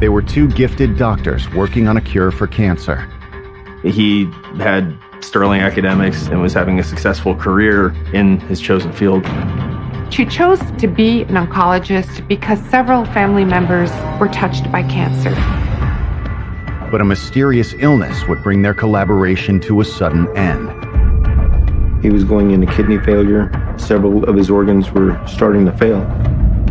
They were two gifted doctors working on a cure for cancer. He had sterling academics and was having a successful career in his chosen field. She chose to be an oncologist because several family members were touched by cancer. But a mysterious illness would bring their collaboration to a sudden end. He was going into kidney failure. Several of his organs were starting to fail.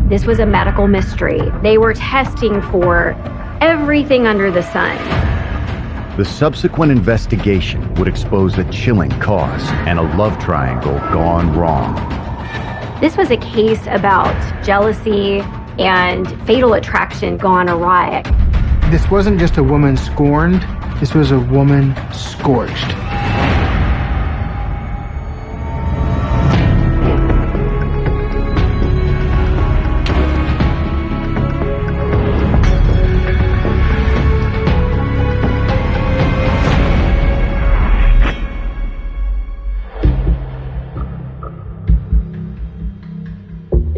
This was a medical mystery. They were testing for everything under the sun. The subsequent investigation would expose a chilling cause and a love triangle gone wrong. This was a case about jealousy and fatal attraction gone awry. This wasn't just a woman scorned, this was a woman scorched.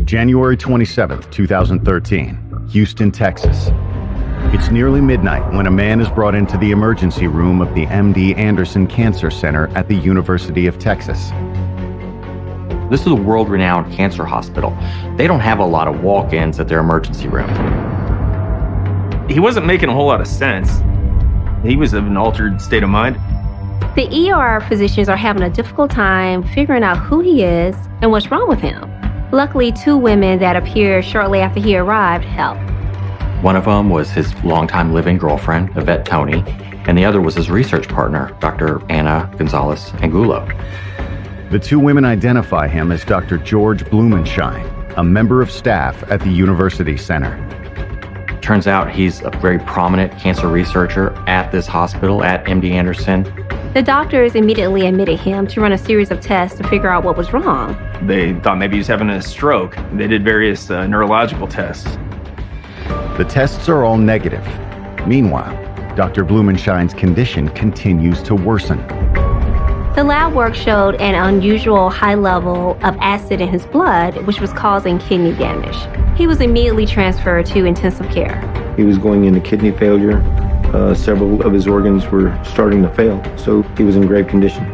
January 27th, 2013, Houston, Texas. It's nearly midnight when a man is brought into the emergency room of the MD Anderson Cancer Center at the University of Texas. This is a world-renowned cancer hospital. They don't have a lot of walk-ins at their emergency room. He wasn't making a whole lot of sense. He was in an altered state of mind. The ER physicians are having a difficult time figuring out who he is and what's wrong with him. Luckily, two women that appeared shortly after he arrived helped. One of them was his longtime living girlfriend, Yvette Tony, and the other was his research partner, Dr. Anna Gonzalez Angulo. The two women identify him as Dr. George Blumenshine, a member of staff at the University Center. Turns out he's a very prominent cancer researcher at this hospital, at MD Anderson. The doctors immediately admitted him to run a series of tests to figure out what was wrong. They thought maybe he was having a stroke. They did various neurological tests. The tests are all negative. Meanwhile, Dr. Blumenshine's condition continues to worsen. The lab work showed an unusual high level of acid in his blood, which was causing kidney damage. He was immediately transferred to intensive care. He was going into kidney failure. Several of his organs were starting to fail, so he was in grave condition.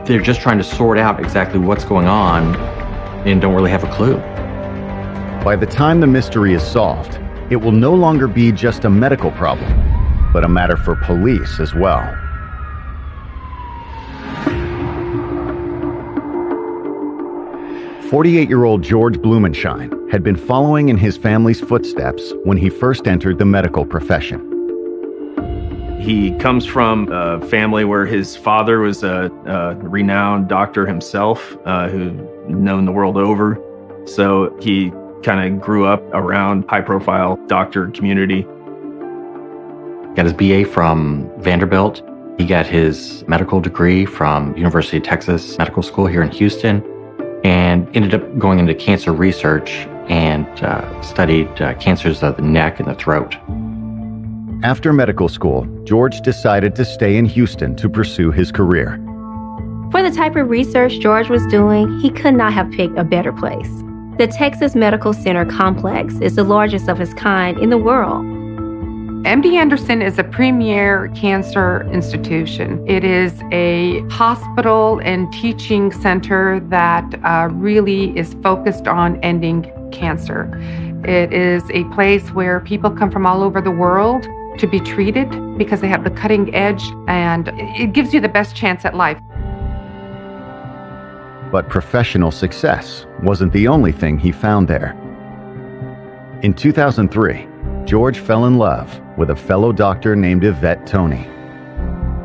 They're just trying to sort out exactly what's going on and don't really have a clue. By the time the mystery is solved, it will no longer be just a medical problem, but a matter for police as well. "48-year-old George Blumenshine had been following in his family's footsteps when he first entered the medical profession. He comes from a family where his father was a renowned doctor himself, who known the world over. So he kind of grew up around high-profile doctor community. Got his BA from Vanderbilt. He got his medical degree from University of Texas Medical School here in Houston, and ended up going into cancer research and studied cancers of the neck and the throat. After medical school, George decided to stay in Houston to pursue his career. For the type of research George was doing, he could not have picked a better place. The Texas Medical Center complex is the largest of its kind in the world. MD Anderson is a premier cancer institution. It is a hospital and teaching center that really is focused on ending cancer. It is a place where people come from all over the world to be treated because they have the cutting edge, and it gives you the best chance at life. But professional success wasn't the only thing he found there. In 2003, George fell in love with a fellow doctor named Yvette Tony.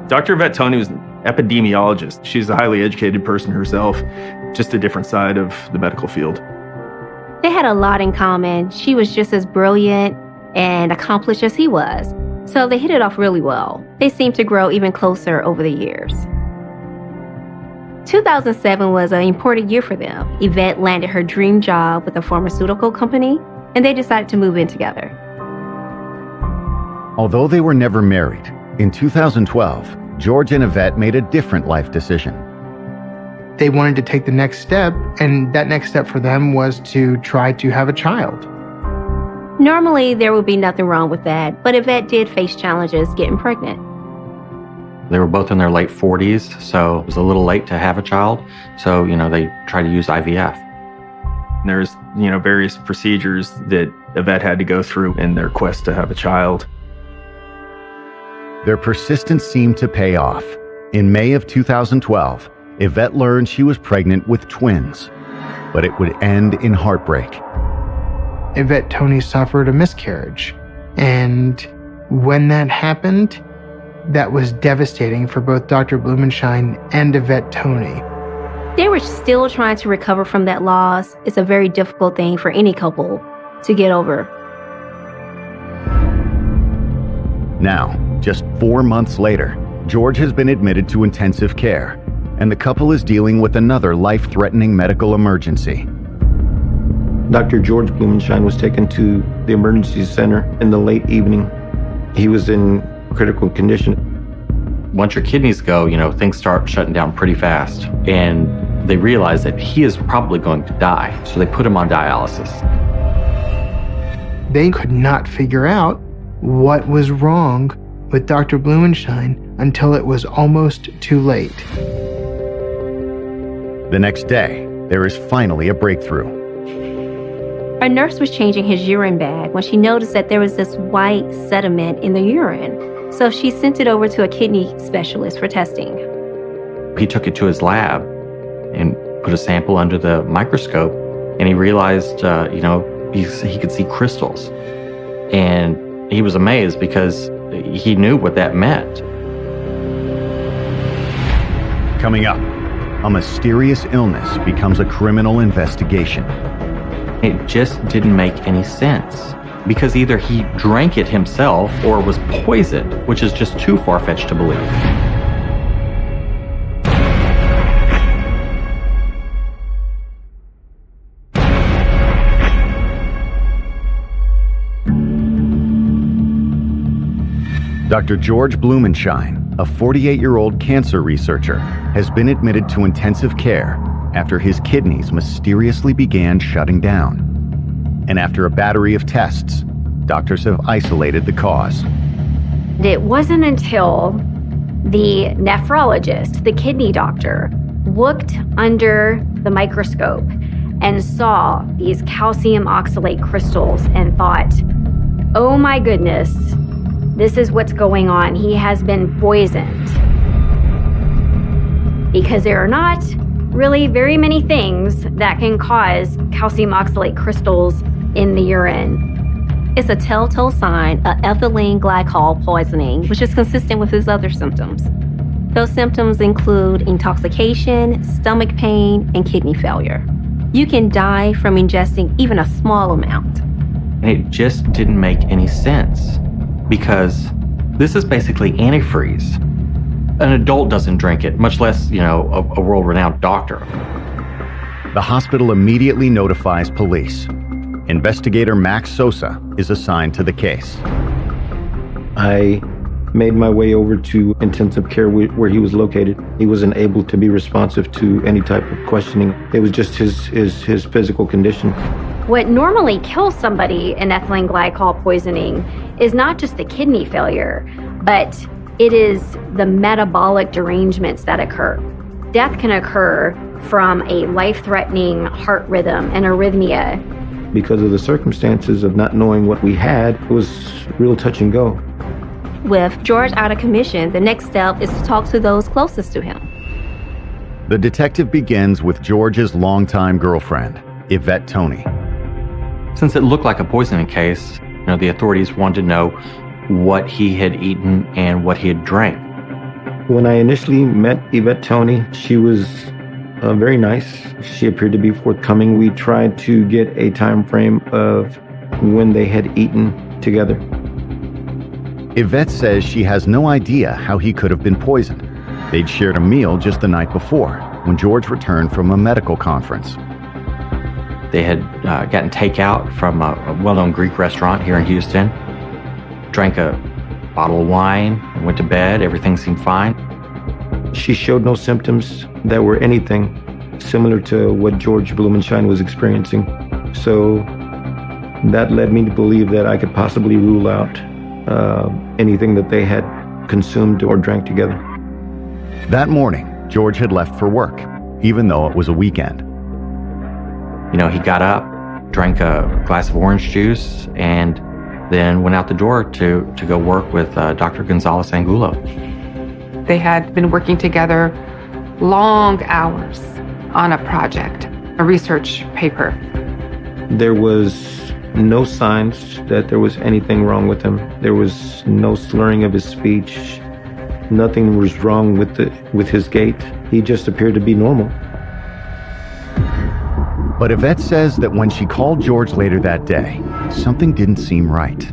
Dr. Yvette Tony was an epidemiologist. She's a highly educated person herself, just a different side of the medical field. They had a lot in common. She was just as brilliant and accomplished as he was. So they hit it off really well. They seemed to grow even closer over the years. 2007 was an important year for them. Yvette landed her dream job with a pharmaceutical company, and they decided to move in together. Although they were never married, in 2012, George and Yvette made a different life decision. They wanted to take the next step, and that next step for them was to try to have a child. Normally, there would be nothing wrong with that, but Yvette did face challenges getting pregnant. They were both in their late 40s, so it was a little late to have a child. So, they tried to use IVF. There's, various procedures that Yvette had to go through in their quest to have a child. Their persistence seemed to pay off. In May of 2012, Yvette learned she was pregnant with twins, but it would end in heartbreak. Yvette Tony suffered a miscarriage, and when that happened, that was devastating for both Dr. Blumenshine and Yvette Tony. They were still trying to recover from that loss. It's a very difficult thing for any couple to get over. Now, just 4 months later, George has been admitted to intensive care, and the couple is dealing with another life-threatening medical emergency. Dr. George Blumenshine was taken to the emergency center in the late evening. He was in critical condition. Once your kidneys go, things start shutting down pretty fast. And they realize that he is probably going to die. So they put him on dialysis. They could not figure out what was wrong with Dr. Blumenshine until it was almost too late. The next day, there is finally a breakthrough. A nurse was changing his urine bag when she noticed that there was this white sediment in the urine. So she sent it over to a kidney specialist for testing. He took it to his lab and put a sample under the microscope, and he realized, he could see crystals. And he was amazed because he knew what that meant. Coming up, a mysterious illness becomes a criminal investigation. It just didn't make any sense because either he drank it himself or was poisoned, which is just too far-fetched to believe. Dr. George Blumenshine, a 48-year-old cancer researcher, has been admitted to intensive care after his kidneys mysteriously began shutting down. And after a battery of tests, doctors have isolated the cause. It wasn't until the nephrologist, the kidney doctor, looked under the microscope and saw these calcium oxalate crystals and thought, oh my goodness, this is what's going on. He has been poisoned. Because there are not really very many things that can cause calcium oxalate crystals in the urine. It's a telltale sign of ethylene glycol poisoning, which is consistent with his other symptoms. Those symptoms include intoxication, stomach pain, and kidney failure. You can die from ingesting even a small amount. And it just didn't make any sense because this is basically antifreeze. An adult doesn't drink it, much less, a world-renowned doctor. The hospital immediately notifies police. Investigator Max Sosa is assigned to the case. I made my way over to intensive care where he was located. He wasn't able to be responsive to any type of questioning. It was just his physical condition. What normally kills somebody in ethylene glycol poisoning is not just the kidney failure, but it is the metabolic derangements that occur. Death can occur from a life-threatening heart rhythm and arrhythmia. Because of the circumstances of not knowing what we had, it was real touch and go. With George out of commission, the next step is to talk to those closest to him. The detective begins with George's longtime girlfriend, Yvette Tony. Since it looked like a poisoning case, the authorities wanted to know what he had eaten and what he had drank. When I initially met Yvette Tony, she was very nice. She appeared to be forthcoming. We tried to get a time frame of when they had eaten together. Yvette says she has no idea how he could have been poisoned. They'd shared a meal just the night before, when George returned from a medical conference. They had gotten takeout from a well-known Greek restaurant here in Houston, drank a bottle of wine, went to bed, everything seemed fine. She showed no symptoms that were anything similar to what George Blumenshine was experiencing. So That led me to believe that I could possibly rule out anything that they had consumed or drank together. That morning, George had left for work, even though it was a weekend. He got up, drank a glass of orange juice, and then went out the door to go work with Dr. Gonzalez Angulo. They had been working together long hours on a project, a research paper. There was no signs that there was anything wrong with him. There was no slurring of his speech. Nothing was wrong with his gait. He just appeared to be normal. But Yvette says that when she called George later that day, something didn't seem right.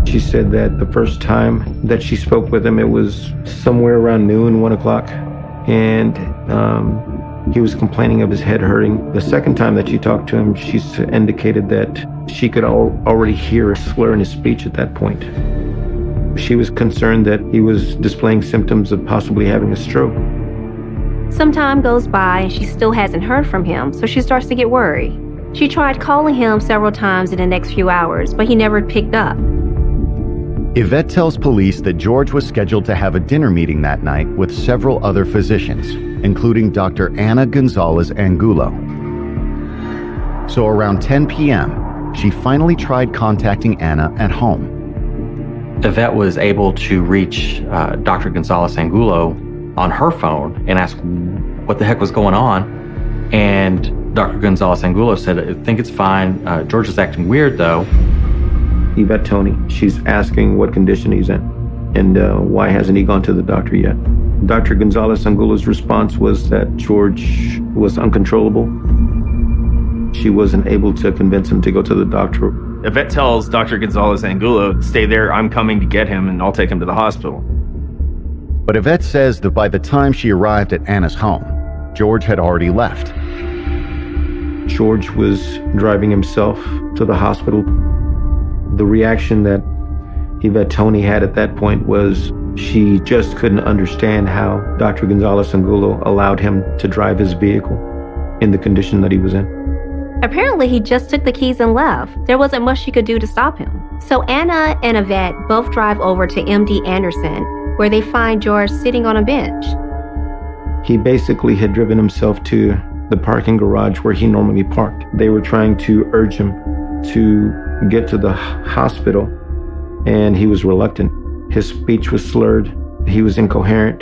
She said that the first time that she spoke with him, it was somewhere around noon, 1 o'clock, and he was complaining of his head hurting. The second time that she talked to him, she indicated that she could already hear a slur in his speech at that point. She was concerned that he was displaying symptoms of possibly having a stroke. Some time goes by and she still hasn't heard from him, so she starts to get worried. She tried calling him several times in the next few hours, but he never picked up. Yvette tells police that George was scheduled to have a dinner meeting that night with several other physicians, including Dr. Ana Gonzalez Angulo. So around 10 p.m., she finally tried contacting Ana at home. Yvette was able to reach Dr. Gonzalez Angulo on her phone and ask what the heck was going on. And Dr. Gonzalez Angulo said, I think it's fine. George is acting weird, though. Yvette Tony, she's asking what condition he's in and why hasn't he gone to the doctor yet. Dr. Gonzalez Angulo's response was that George was uncontrollable. She wasn't able to convince him to go to the doctor. Yvette tells Dr. Gonzalez Angulo, stay there, I'm coming to get him and I'll take him to the hospital. But Yvette says that by the time she arrived at Anna's home, George had already left. George was driving himself to the hospital. The reaction that Yvette Tony had at that point was she just couldn't understand how Dr. Gonzalez Angulo allowed him to drive his vehicle in the condition that he was in. Apparently, he just took the keys and left. There wasn't much she could do to stop him. So Ana and Yvette both drive over to MD Anderson, where they find George sitting on a bench. He basically had driven himself to the parking garage where he normally parked. They were trying to urge him to get to the hospital, and he was reluctant. His speech was slurred. He was incoherent.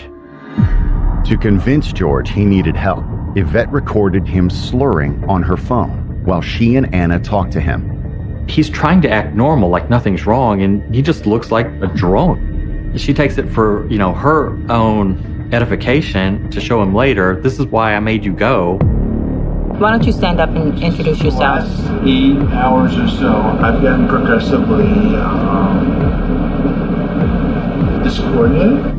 To convince George he needed help, Yvette recorded him slurring on her phone while she and Ana talked to him. He's trying to act normal, like nothing's wrong, and he just looks like a drone. She takes it for, her own edification to show him later, this is why I made you go. Why don't you stand up and introduce yourself? The last 8 hours or so, I've gotten progressively discoordinated.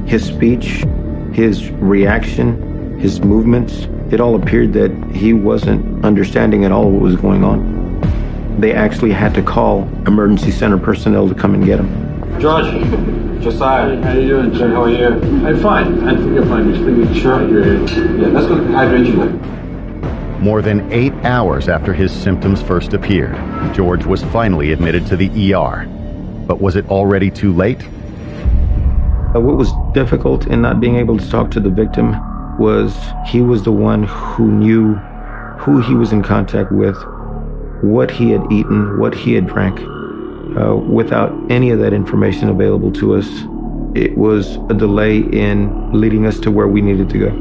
His speech, his reaction, his movements, it all appeared that he wasn't understanding at all what was going on. They actually had to call emergency center personnel to come and get him. George, Josiah, how you doing, Jim? How are you? I'm fine. I think you're fine. Just feeling sure. Yeah, let's go to the hydration then. More than 8 hours after his symptoms first appeared, George was finally admitted to the ER. But was it already too late? What was difficult in not being able to talk to the victim was he was the one who knew who he was in contact with, what he had eaten, what he had drank. Without any of that information available to us, it was a delay in leading us to where we needed to go.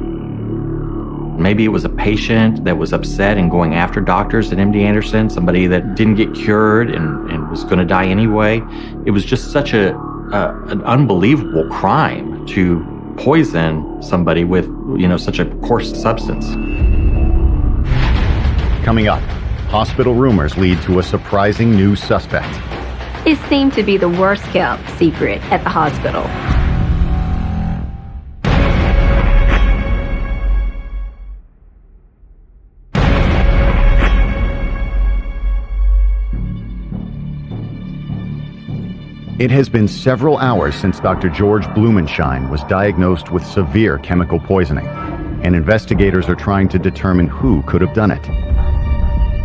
Maybe it was a patient that was upset and going after doctors at MD Anderson, somebody that didn't get cured and was going to die anyway. It was just such an unbelievable crime to poison somebody with, such a coarse substance. Coming up, hospital rumors lead to a surprising new suspect. It seemed to be the worst kept secret at the hospital. It has been several hours since Dr. George Blumenschein was diagnosed with severe chemical poisoning, and investigators are trying to determine who could have done it.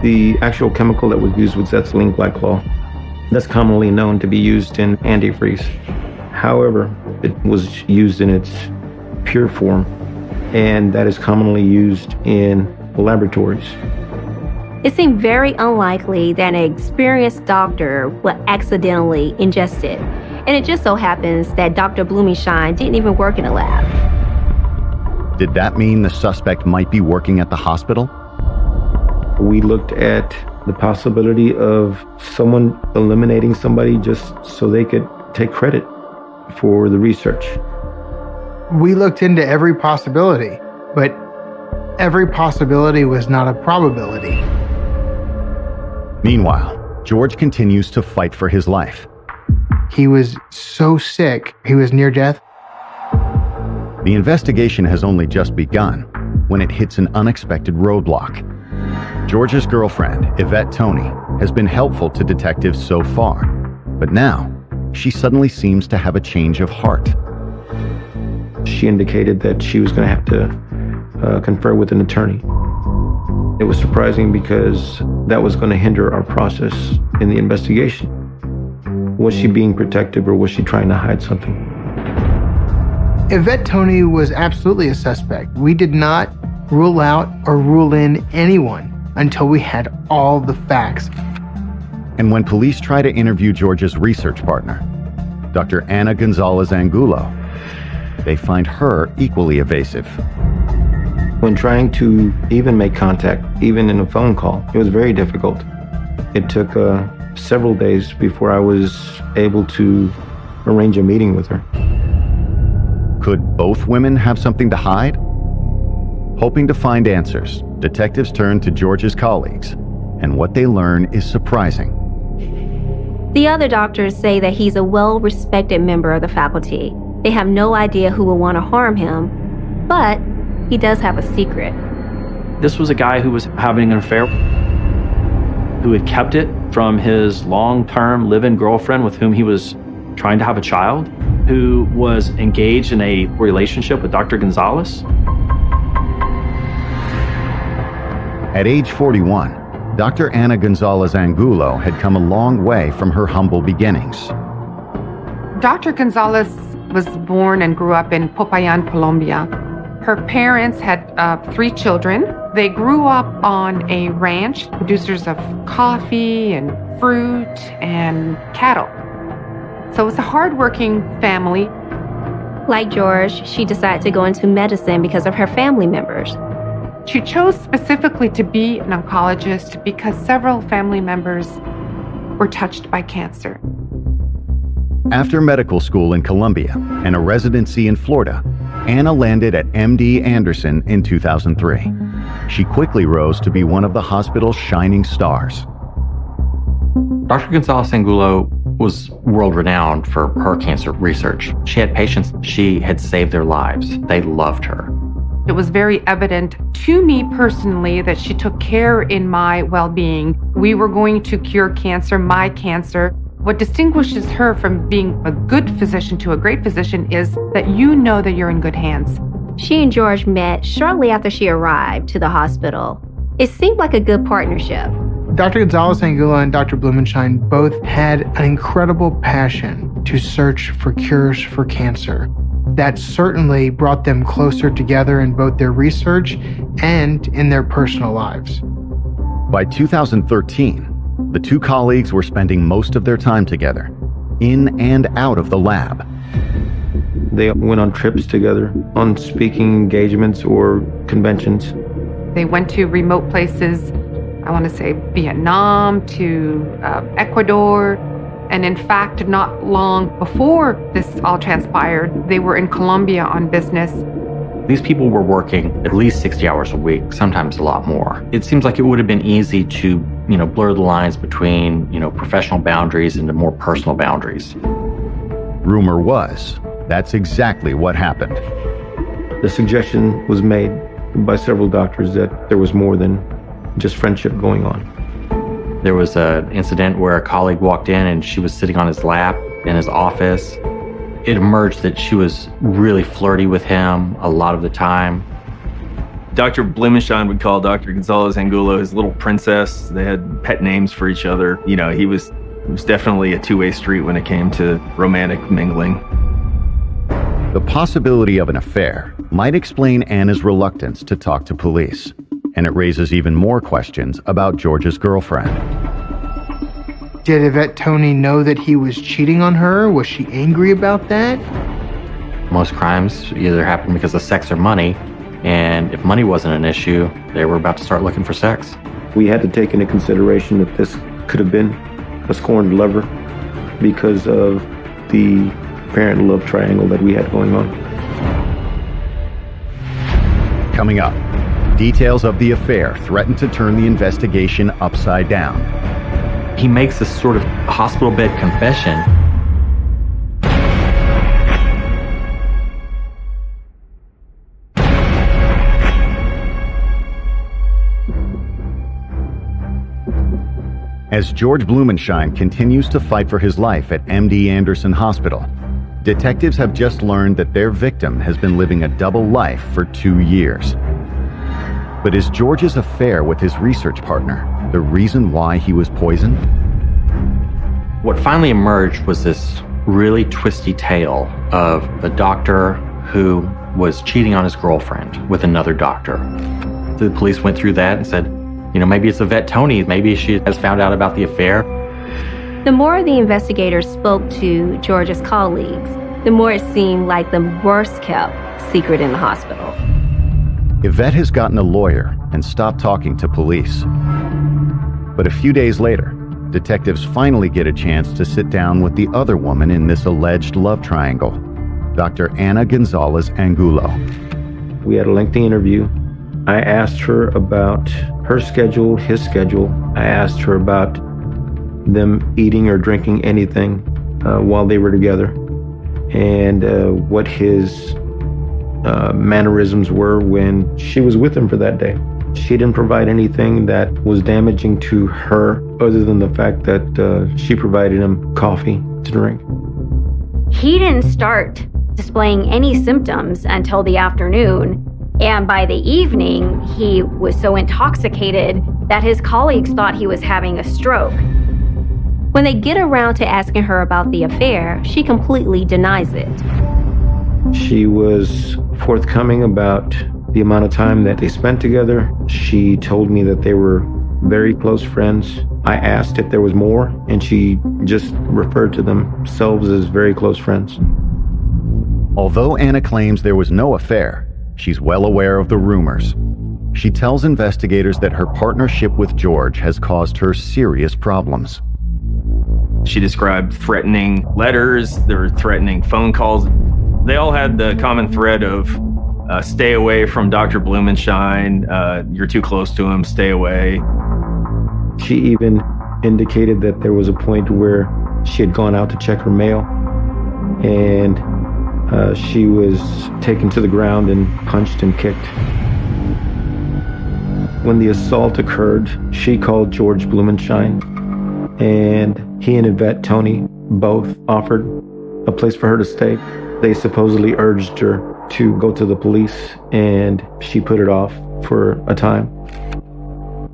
The actual chemical that was used was ethylene glycol. That's commonly known to be used in antifreeze. However, it was used in its pure form, and that is commonly used in laboratories. It seemed very unlikely that an experienced doctor would accidentally ingest it. And it just so happens that Dr. Blumenshine didn't even work in a lab. Did that mean the suspect might be working at the hospital? We looked at the possibility of someone eliminating somebody just so they could take credit for the research. We looked into every possibility, but every possibility was not a probability. Meanwhile, George continues to fight for his life. He was so sick, he was near death. The investigation has only just begun when it hits an unexpected roadblock. George's girlfriend, Yvette Tony, has been helpful to detectives so far, but now she suddenly seems to have a change of heart. She indicated that she was going to have to confer with an attorney. It was surprising because that was going to hinder our process in the investigation. Was she being protective or was she trying to hide something? Yvette Tony was absolutely a suspect. We did not rule out or rule in anyone until we had all the facts. And when police try to interview George's research partner, Dr. Ana Gonzalez Angulo, they find her equally evasive. When trying to even make contact, even in a phone call, it was very difficult. It took several days before I was able to arrange a meeting with her. Could both women have something to hide? Hoping to find answers, detectives turn to George's colleagues, and what they learn is surprising. The other doctors say that he's a well-respected member of the faculty. They have no idea who will want to harm him, but he does have a secret. This was a guy who was having an affair, who had kept it from his long-term live-in girlfriend with whom he was trying to have a child, who was engaged in a relationship with Dr. Gonzalez. At age 41, Dr. Ana Gonzalez Angulo had come a long way from her humble beginnings. Dr. Gonzalez was born and grew up in Popayan, Colombia. Her parents had 3 children. They grew up on a ranch, producers of coffee and fruit and cattle. So it was a hardworking family. Like George, she decided to go into medicine because of her family members. She chose specifically to be an oncologist because several family members were touched by cancer. After medical school in Colombia and a residency in Florida, Anna landed at MD Anderson in 2003. She quickly rose to be one of the hospital's shining stars. Dr. Gonzalez Angulo was world-renowned for her cancer research. She had patients, she had saved their lives. They loved her. It was very evident to me personally that she took care in my well-being. We were going to cure cancer, my cancer. What distinguishes her from being a good physician to a great physician is that you know that you're in good hands. She and George met shortly after she arrived to the hospital. It seemed like a good partnership. Dr. Gonzalez Angulo and Dr. Blumenshine both had an incredible passion to search for cures for cancer. That certainly brought them closer together in both their research and in their personal lives. By 2013, the two colleagues were spending most of their time together, in and out of the lab. They went on trips together, on speaking engagements or conventions. They went to remote places, I want to say Vietnam to Ecuador. And in fact, not long before this all transpired, they were in Colombia on business. These people were working at least 60 hours a week, sometimes a lot more. It seems like it would have been easy to, blur the lines between, professional boundaries and the more personal boundaries. Rumor was, that's exactly what happened. The suggestion was made by several doctors that there was more than just friendship going on. There was an incident where a colleague walked in and she was sitting on his lap in his office. It emerged that she was really flirty with him a lot of the time. Dr. Blumenstein would call Dr. Gonzalez Angulo his little princess. They had pet names for each other. You know, it was definitely a two-way street when it came to romantic mingling. The possibility of an affair might explain Anna's reluctance to talk to police, and it raises even more questions about George's girlfriend. Did Yvette Tony know that he was cheating on her? Was she angry about that? Most crimes either happen because of sex or money, and if money wasn't an issue, they were about to start looking for sex. We had to take into consideration that this could have been a scorned lover because of the apparent love triangle that we had going on. Coming up, details of the affair threaten to turn the investigation upside down. He makes this sort of hospital bed confession. As George Blumenstein continues to fight for his life at MD Anderson Hospital, detectives have just learned that their victim has been living a double life for 2 years. But is George's affair with his research partner the reason why he was poisoned? What finally emerged was this really twisty tale of a doctor who was cheating on his girlfriend with another doctor. The police went through that and said, you know, maybe it's Yvette Tony. Maybe she has found out about the affair. The more the investigators spoke to George's colleagues, the more it seemed like the worst kept secret in the hospital. Yvette has gotten a lawyer and stopped talking to police. But a few days later, detectives finally get a chance to sit down with the other woman in this alleged love triangle, Dr. Anna Gonzalez Angulo. We had a lengthy interview. I asked her about her schedule, his schedule. I asked her about them eating or drinking anything while they were together, and what his mannerisms were when she was with him for that day. She didn't provide anything that was damaging to her other than the fact that she provided him coffee to drink. He didn't start displaying any symptoms until the afternoon, and by the evening, he was so intoxicated that his colleagues thought he was having a stroke. When they get around to asking her about the affair, she completely denies it. She was forthcoming about the amount of time that they spent together. She told me that they were very close friends. I asked if there was more, and she just referred to themselves as very close friends. Although Anna claims there was no affair, she's well aware of the rumors. She tells investigators that her partnership with George has caused her serious problems. She described threatening letters, there were threatening phone calls. They all had the common thread of stay away from Dr. Blumenstein, you're too close to him, stay away. She even indicated that there was a point where she had gone out to check her mail, and she was taken to the ground and punched and kicked. When the assault occurred, she called George Blumenstein, and he and Yvette Tony both offered a place for her to stay. They supposedly urged her to go to the police, and she put it off for a time.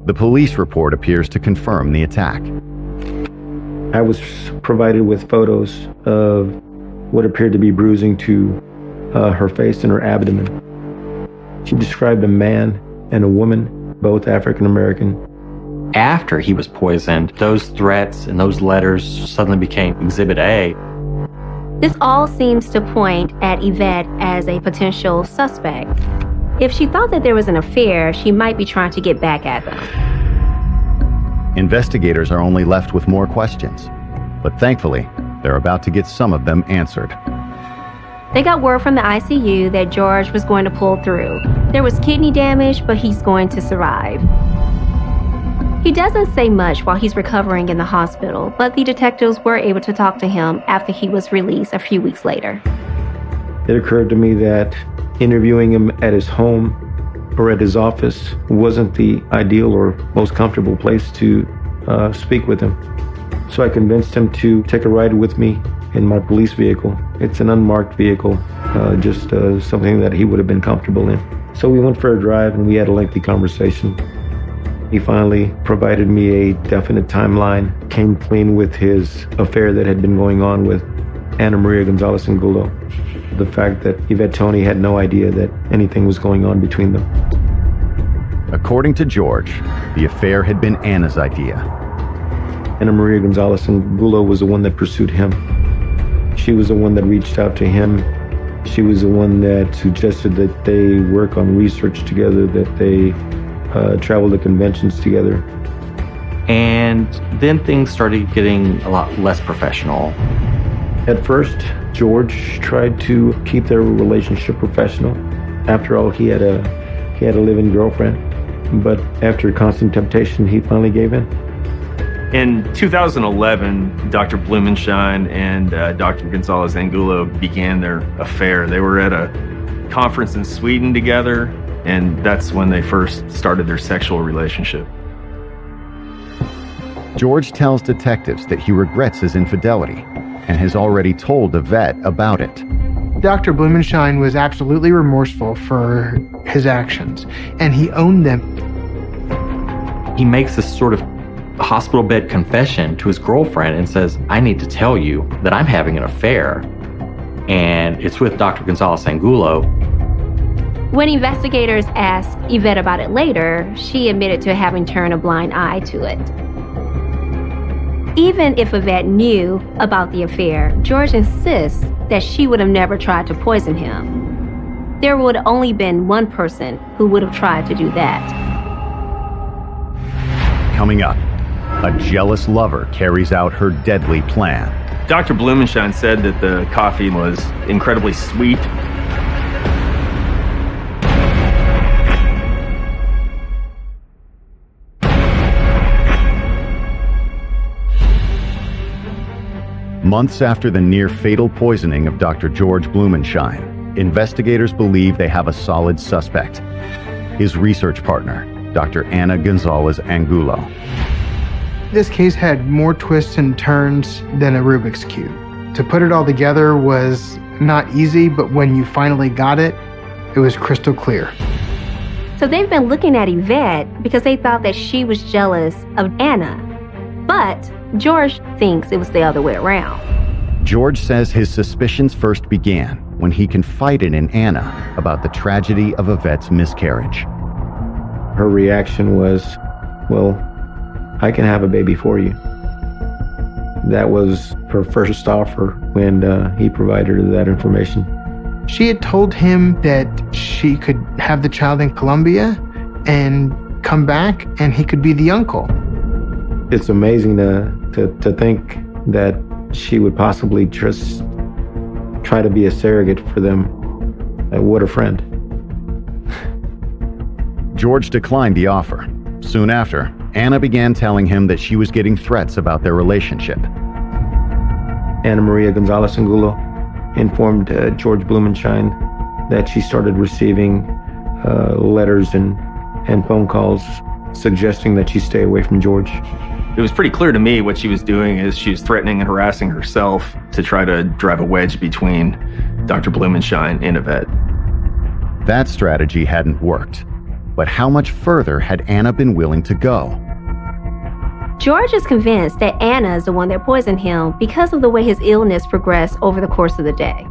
The police report appears to confirm the attack. I was provided with photos of what appeared to be bruising to her face and her abdomen. She described a man and a woman, both African American. After he was poisoned, those threats and those letters suddenly became Exhibit A. This all seems to point at Yvette as a potential suspect. If she thought that there was an affair, she might be trying to get back at them. Investigators are only left with more questions, but thankfully, they're about to get some of them answered. They got word from the ICU that George was going to pull through. There was kidney damage, but he's going to survive. He doesn't say much while he's recovering in the hospital, but the detectives were able to talk to him after he was released a few weeks later. It occurred to me that interviewing him at his home or at his office wasn't the ideal or most comfortable place to speak with him. So I convinced him to take a ride with me in my police vehicle. It's an unmarked vehicle, just something that he would have been comfortable in. So we went for a drive and we had a lengthy conversation. He finally provided me a definite timeline, came clean with his affair that had been going on with Ana Maria Gonzalez Angulo. The fact that Yvette Tony had no idea that anything was going on between them. According to George, the affair had been Anna's idea. Ana Maria Gonzalez Angulo was the one that pursued him. She was the one that reached out to him. She was the one that suggested that they work on research together, that they travel to conventions together. And then things started getting a lot less professional. At first, George tried to keep their relationship professional. After all, he had a live-in girlfriend. But after constant temptation, he finally gave in. In 2011, Dr. Blumenshine and Dr. Gonzalez Angulo began their affair. They were at a conference in Sweden together, and that's when they first started their sexual relationship. George tells detectives that he regrets his infidelity and has already told Yvette about it. Dr. Blumenshine was absolutely remorseful for his actions, and he owned them. He makes this sort of hospital bed confession to his girlfriend and says, I need to tell you that I'm having an affair. And it's with Dr. Gonzalez Angulo. When investigators asked Yvette about it later, she admitted to having turned a blind eye to it. Even if Yvette knew about the affair, George insists that she would have never tried to poison him. There would have only been one person who would have tried to do that. Coming up, a jealous lover carries out her deadly plan. Dr. Blumenshine said that the coffee was incredibly sweet. Months after the near-fatal poisoning of Dr. George Blumenshine, investigators believe they have a solid suspect, his research partner, Dr. Ana Gonzalez Angulo. This case had more twists and turns than a Rubik's Cube. To put it all together was not easy, but when you finally got it, it was crystal clear. So they've been looking at Yvette because they thought that she was jealous of Anna. But George thinks it was the other way around. George says his suspicions first began when he confided in Anna about the tragedy of Yvette's miscarriage. Her reaction was, well, I can have a baby for you. That was her first offer when he provided her that information. She had told him that she could have the child in Colombia and come back and he could be the uncle. It's amazing to think that she would possibly just try to be a surrogate for them. What a friend. George declined the offer. Soon after, Anna began telling him that she was getting threats about their relationship. Ana Maria Gonzalez Angulo informed George Blumenshine that she started receiving letters and phone calls suggesting that she stay away from George. It was pretty clear to me what she was doing is she was threatening and harassing herself to try to drive a wedge between Dr. Blumenshine and Yvette. That strategy hadn't worked. But how much further had Anna been willing to go? George is convinced that Anna is the one that poisoned him because of the way his illness progressed over the course of the day.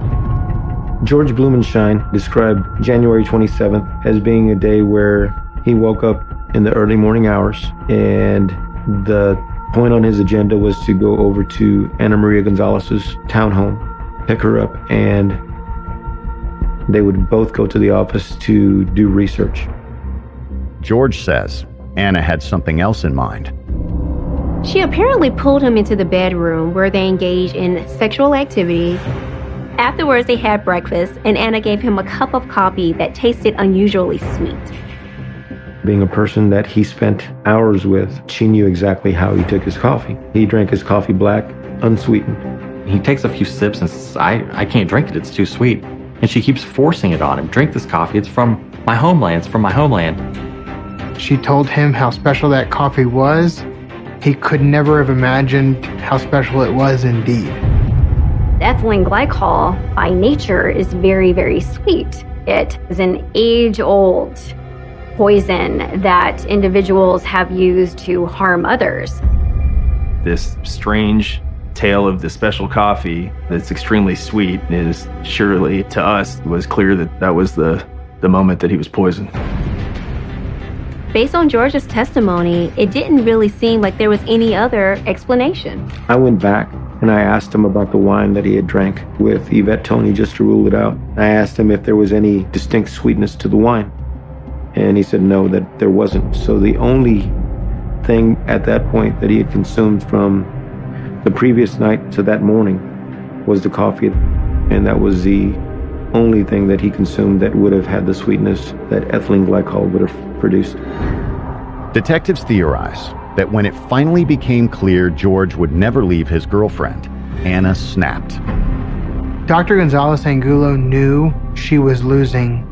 George Blumenshine described January 27th as being a day where he woke up in the early morning hours, and the point on his agenda was to go over to Ana Maria Gonzalez's townhome, pick her up, and they would both go to the office to do research. George says Anna had something else in mind. She apparently pulled him into the bedroom where they engaged in sexual activity. Afterwards, they had breakfast, and Anna gave him a cup of coffee that tasted unusually sweet. Being a person that he spent hours with, she knew exactly how he took his coffee. He drank his coffee black, unsweetened. He takes a few sips and says, I can't drink it, it's too sweet. And she keeps forcing it on him. Drink this coffee, it's from my homeland, it's from my homeland. She told him how special that coffee was. He could never have imagined how special it was indeed. Ethylene glycol by nature is very, very sweet. It is an age-old poison that individuals have used to harm others. This strange tale of the special coffee that's extremely sweet is surely, to us, was clear that that was the moment that he was poisoned. Based on George's testimony, it didn't really seem like there was any other explanation. I went back and I asked him about the wine that he had drank with Yvette Tony just to rule it out. I asked him if there was any distinct sweetness to the wine. And he said no, that there wasn't. So the only thing at that point that he had consumed from the previous night to that morning was the coffee. And that was the only thing that he consumed that would have had the sweetness that ethylene glycol would have produced. Detectives theorize that when it finally became clear George would never leave his girlfriend, Anna snapped. Dr. Gonzalez Angulo knew she was losing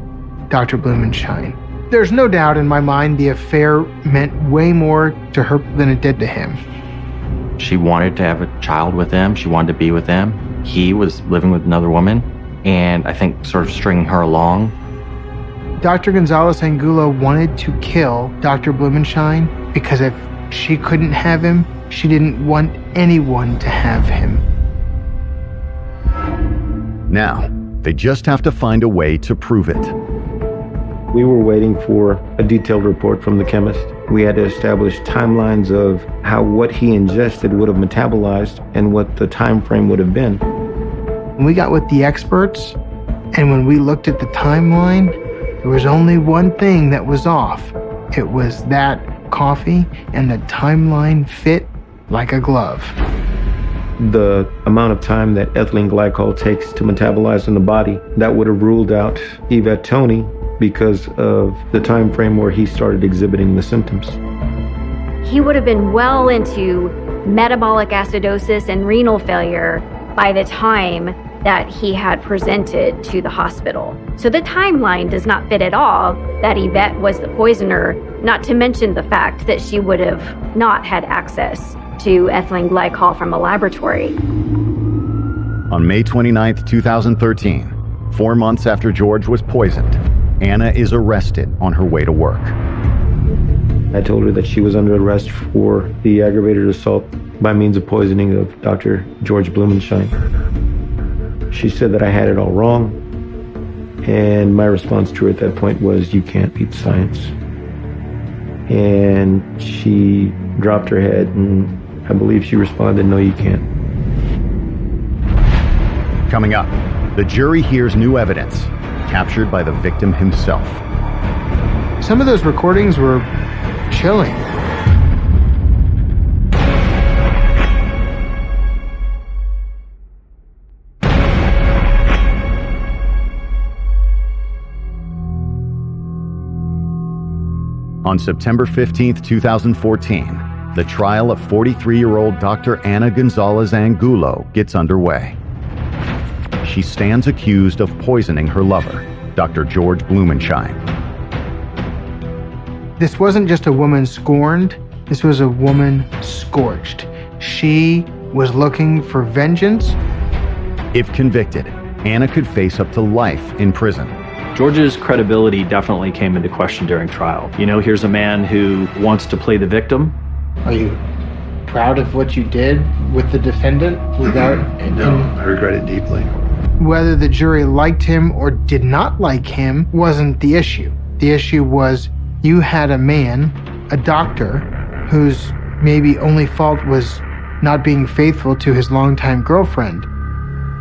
Dr. Blumenshine. There's no doubt in my mind the affair meant way more to her than it did to him. She wanted to have a child with him. She wanted to be with him. He was living with another woman, and I think sort of stringing her along. Dr. Gonzalez Angulo wanted to kill Dr. Blumenshine because if she couldn't have him, she didn't want anyone to have him. Now, they just have to find a way to prove it. We were waiting for a detailed report from the chemist. We had to establish timelines of how what he ingested would have metabolized and what the time frame would have been. We got with the experts, and when we looked at the timeline, there was only one thing that was off. It was that coffee, and the timeline fit like a glove. The amount of time that ethylene glycol takes to metabolize in the body, that would have ruled out Yvette Tony because of the time frame where he started exhibiting the symptoms. He would have been well into metabolic acidosis and renal failure by the time that he had presented to the hospital. So the timeline does not fit at all that Yvette was the poisoner, not to mention the fact that she would have not had access to ethylene glycol from a laboratory. On May 29, 2013, 4 months after George was poisoned, Anna is arrested on her way to work. I told her that she was under arrest for the aggravated assault by means of poisoning of Dr. George Blumenshine. She said that I had it all wrong, and my response to her at that point was, "You can't beat science." And she dropped her head, and I believe she responded, "No, you can't." Coming up, the jury hears new evidence captured by the victim himself. Some of those recordings were chilling. On September 15, 2014, the trial of 43-year-old Dr. Anna Gonzalez Angulo gets underway. She stands accused of poisoning her lover, Dr. George Blumenshine. This wasn't just a woman scorned, this was a woman scorched. She was looking for vengeance. If convicted, Anna could face up to life in prison. George's credibility definitely came into question during trial. You know, here's a man who wants to play the victim. Are you proud of what you did with the defendant without... No, I regret it deeply. Whether the jury liked him or did not like him wasn't the issue. The issue was you had a man, a doctor, whose maybe only fault was not being faithful to his longtime girlfriend.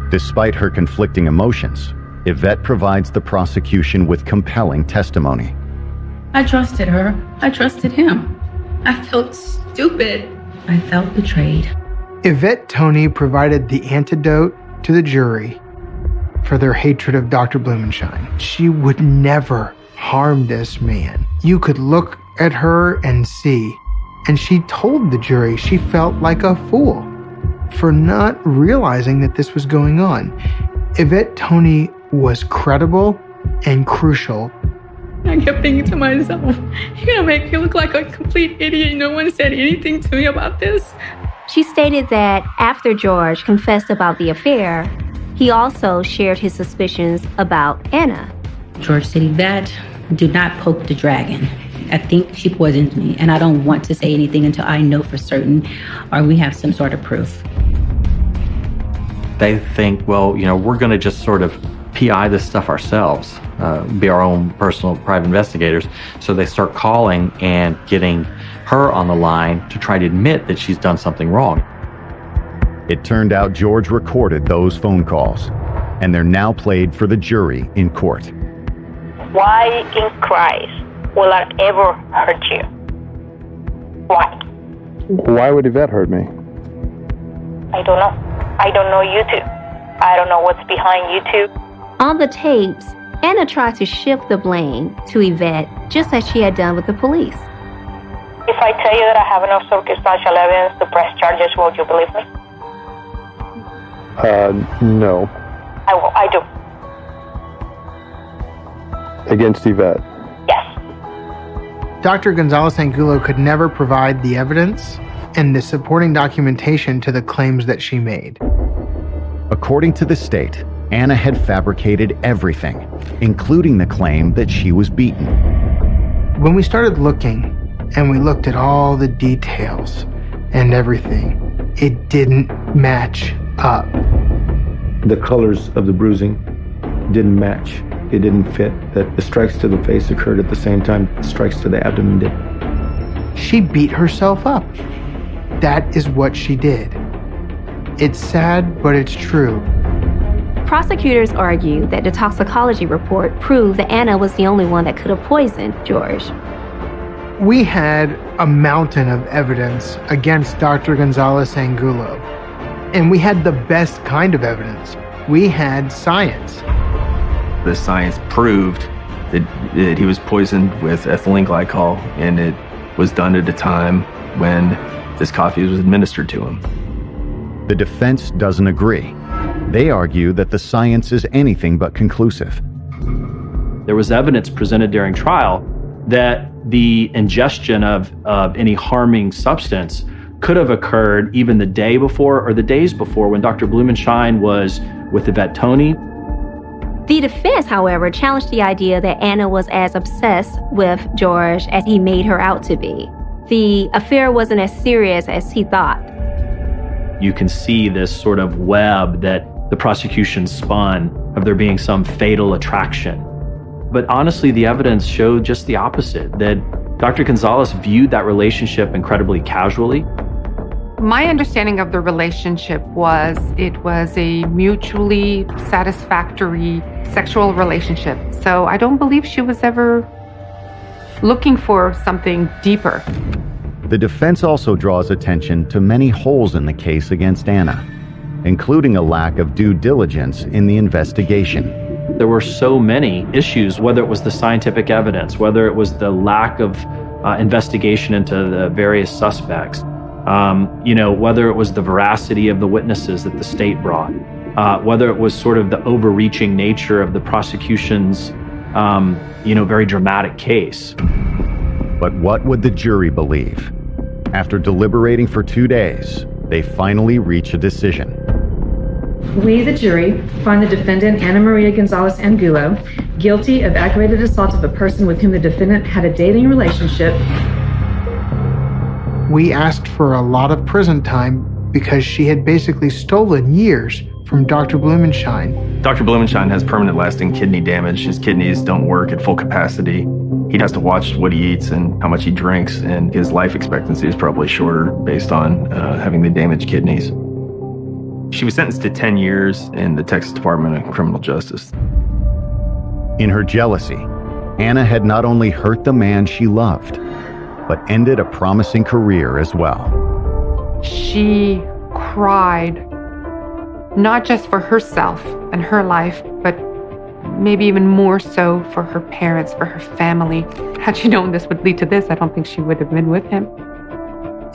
Despite her conflicting emotions, Yvette provides the prosecution with compelling testimony. I trusted her. I trusted him. I felt stupid. I felt betrayed. Yvette Tony provided the antidote to the jury for their hatred of Dr. Blumenshine. She would never harm this man. You could look at her and see. And she told the jury she felt like a fool for not realizing that this was going on. Yvette Tony was credible and crucial. I kept thinking to myself, you're gonna make me look like a complete idiot. No one said anything to me about this. She stated that after George confessed about the affair, he also shared his suspicions about Anna. George said, Yvette, do not poke the dragon. I think she poisoned me, and I don't want to say anything until I know for certain or we have some sort of proof. They think, well, we're going to just sort of PI this stuff ourselves, be our own personal private investigators. So they start calling and getting her on the line to try to admit that she's done something wrong. It turned out George recorded those phone calls, and they're now played for the jury in court. Why in Christ will I ever hurt you? Why? Why would Yvette hurt me? I don't know. I don't know you two. I don't know what's behind you two. On the tapes, Anna tried to shift the blame to Yvette, just as she had done with the police. If I tell you that I have enough circumstantial evidence to press charges, will you believe me? No. I will. I do. Against Yvette? Yes. Dr. Gonzalez Angulo could never provide the evidence and the supporting documentation to the claims that she made. According to the state, Anna had fabricated everything, including the claim that she was beaten. When we started looking, and we looked at all the details and everything, it didn't match up. The colors of the bruising didn't match. It didn't fit. That the strikes to the face occurred at the same time strikes to the abdomen did. She beat herself up. That is what she did. It's sad, but it's true. Prosecutors argue that the toxicology report proved that Anna was the only one that could have poisoned George. We had a mountain of evidence against Dr. Gonzalez Angulo, and we had the best kind of evidence. We had science. The science proved that he was poisoned with ethylene glycol, and it was done at a time when this coffee was administered to him. The defense doesn't agree. They argue that the science is anything but conclusive. There was evidence presented during trial that the ingestion of any harming substance could have occurred even the day before or the days before when Dr. Blumenshine was with Yvette Toney. The defense, however, challenged the idea that Anna was as obsessed with George as he made her out to be. The affair wasn't as serious as he thought. You can see this sort of web that the prosecution spun of there being some fatal attraction. But honestly, the evidence showed just the opposite, that Dr. Gonzalez viewed that relationship incredibly casually. My understanding of the relationship was it was a mutually satisfactory sexual relationship. So I don't believe she was ever looking for something deeper. The defense also draws attention to many holes in the case against Anna, including a lack of due diligence in the investigation. There were so many issues, whether it was the scientific evidence, whether it was the lack of investigation into the various suspects, whether it was the veracity of the witnesses that the state brought, whether it was sort of the overreaching nature of the prosecution's, very dramatic case. But what would the jury believe? After deliberating for 2 days, they finally reach a decision. We, the jury, find the defendant, Ana Maria Gonzalez Angulo, guilty of aggravated assault of a person with whom the defendant had a dating relationship. We asked for a lot of prison time because she had basically stolen years from Dr. Blumenshine. Dr. Blumenshine has permanent lasting kidney damage. His kidneys don't work at full capacity. He has to watch what he eats and how much he drinks, and his life expectancy is probably shorter based on having the damaged kidneys. She was sentenced to 10 years in the Texas Department of Criminal Justice. In her jealousy, Anna had not only hurt the man she loved, but ended a promising career as well. She cried, not just for herself and her life, but maybe even more so for her parents, for her family. Had she known this would lead to this, I don't think she would have been with him.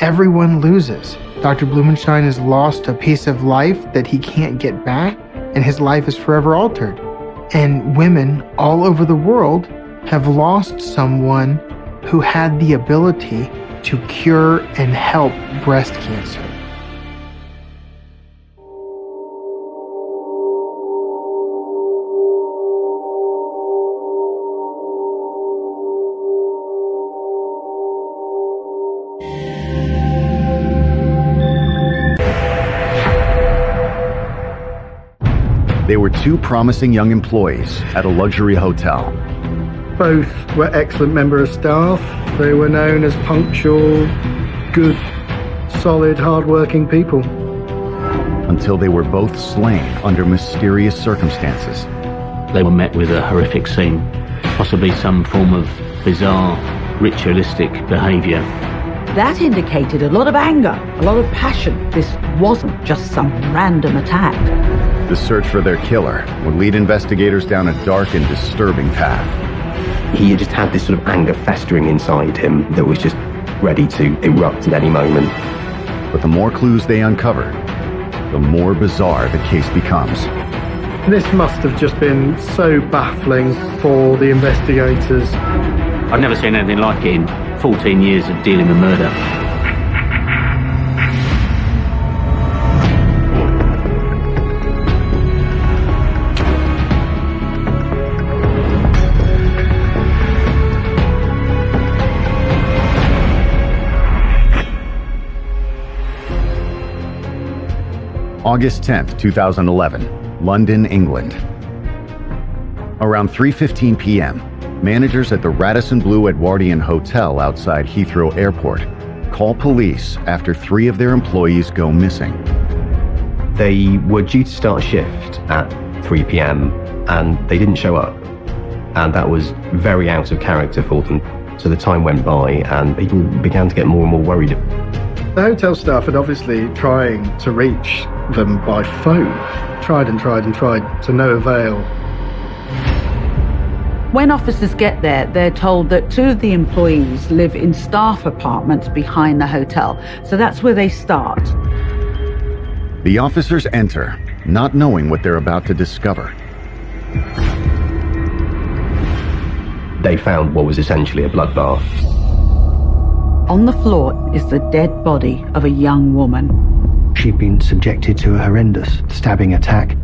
Everyone loses. Dr. Blumenshine has lost a piece of life that he can't get back, and his life is forever altered. And women all over the world have lost someone who had the ability to cure and help breast cancer. They were two promising young employees at a luxury hotel. Both were excellent members of staff. They were known as punctual, good, solid, hard-working people. Until they were both slain under mysterious circumstances. They were met with a horrific scene, possibly some form of bizarre, ritualistic behavior. That indicated a lot of anger, a lot of passion. This wasn't just some random attack. The search for their killer would lead investigators down a dark and disturbing path. He just had this sort of anger festering inside him that was just ready to erupt at any moment. But the more clues they uncover, the more bizarre the case becomes. This must have just been so baffling for the investigators. I've never seen anything like it in 14 years of dealing with murder. August 10th, 2011, London, England. Around 3:15 p.m., managers at the Radisson Blu Edwardian Hotel outside Heathrow Airport call police after 3 of their employees go missing. They were due to start a shift at 3 p.m. and they didn't show up. And that was very out of character for them. So the time went by and people began to get more and more worried. The hotel staff had obviously trying to reach them by phone. Tried and tried and tried, to no avail. When officers get there, they're told that 2 of the employees live in staff apartments behind the hotel. So that's where they start. The officers enter, not knowing what they're about to discover. They found what was essentially a bloodbath. On the floor is the dead body of a young woman. She'd been subjected to a horrendous stabbing attack.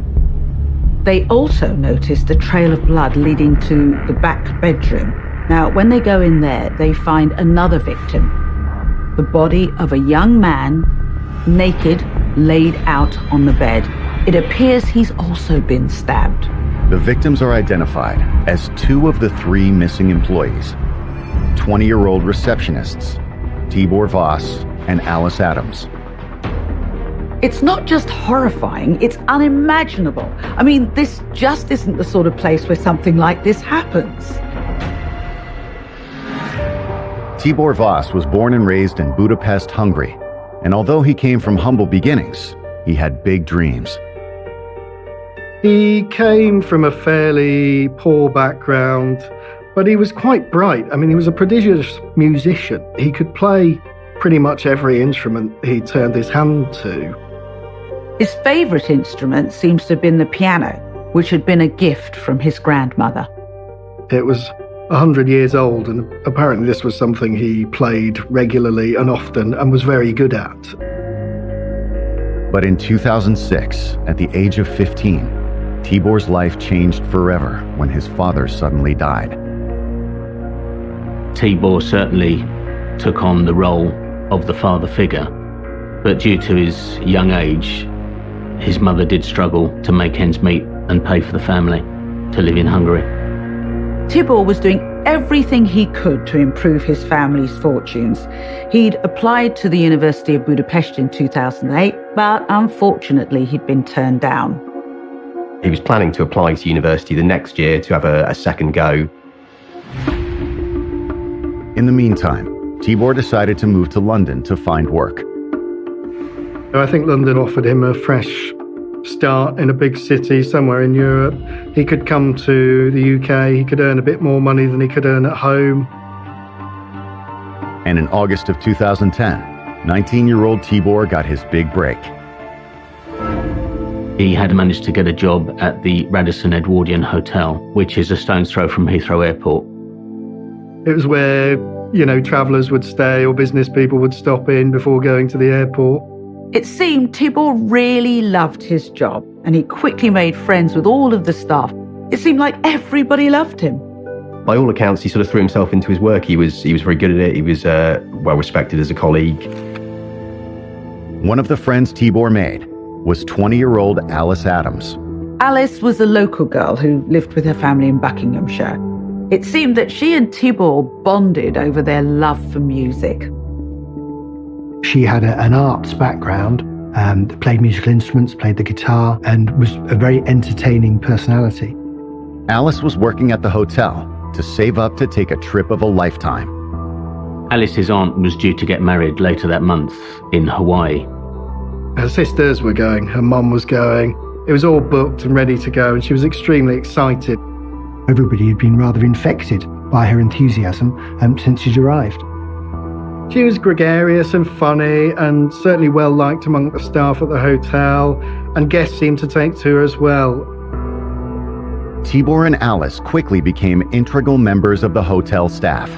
They also noticed a trail of blood leading to the back bedroom. Now, when they go in there, they find another victim. The body of a young man, naked, laid out on the bed. It appears he's also been stabbed. The victims are identified as 2 of the 3 missing employees, 20-year-old receptionists, Tibor Voss and Alice Adams. It's not just horrifying, it's unimaginable. I mean, this just isn't the sort of place where something like this happens. Tibor Voss was born and raised in Budapest, Hungary, and although he came from humble beginnings, he had big dreams. He came from a fairly poor background, but he was quite bright. I mean, he was a prodigious musician. He could play pretty much every instrument he turned his hand to. His favorite instrument seems to have been the piano, which had been a gift from his grandmother. It was 100 years old, and apparently this was something he played regularly and often and was very good at. But in 2006, at the age of 15, Tibor's life changed forever when his father suddenly died. Tibor certainly took on the role of the father figure, but due to his young age, his mother did struggle to make ends meet and pay for the family to live in Hungary. Tibor was doing everything he could to improve his family's fortunes. He'd applied to the University of Budapest in 2008, but unfortunately he'd been turned down. He was planning to apply to university the next year to have a second go. In the meantime, Tibor decided to move to London to find work. I think London offered him a fresh start in a big city somewhere in Europe. He could come to the UK, he could earn a bit more money than he could earn at home. And in August of 2010, 19-year-old Tibor got his big break. He had managed to get a job at the Radisson Edwardian Hotel, which is a stone's throw from Heathrow Airport. It was where, travellers would stay or business people would stop in before going to the airport. It seemed Tibor really loved his job, and he quickly made friends with all of the staff. It seemed like everybody loved him. By all accounts, he sort of threw himself into his work. He was very good at it. He was well respected as a colleague. One of the friends Tibor made was 20-year-old Alice Adams. Alice was a local girl who lived with her family in Buckinghamshire. It seemed that she and Tibor bonded over their love for music. She had an arts background, played musical instruments, played the guitar, and was a very entertaining personality. Alice was working at the hotel to save up to take a trip of a lifetime. Alice's aunt was due to get married later that month in Hawaii. Her sisters were going, her mum was going. It was all booked and ready to go, and she was extremely excited. Everybody had been rather infected by her enthusiasm since she'd arrived. She was gregarious and funny, and certainly well liked among the staff at the hotel, and guests seemed to take to her as well. Tibor and Alice quickly became integral members of the hotel staff.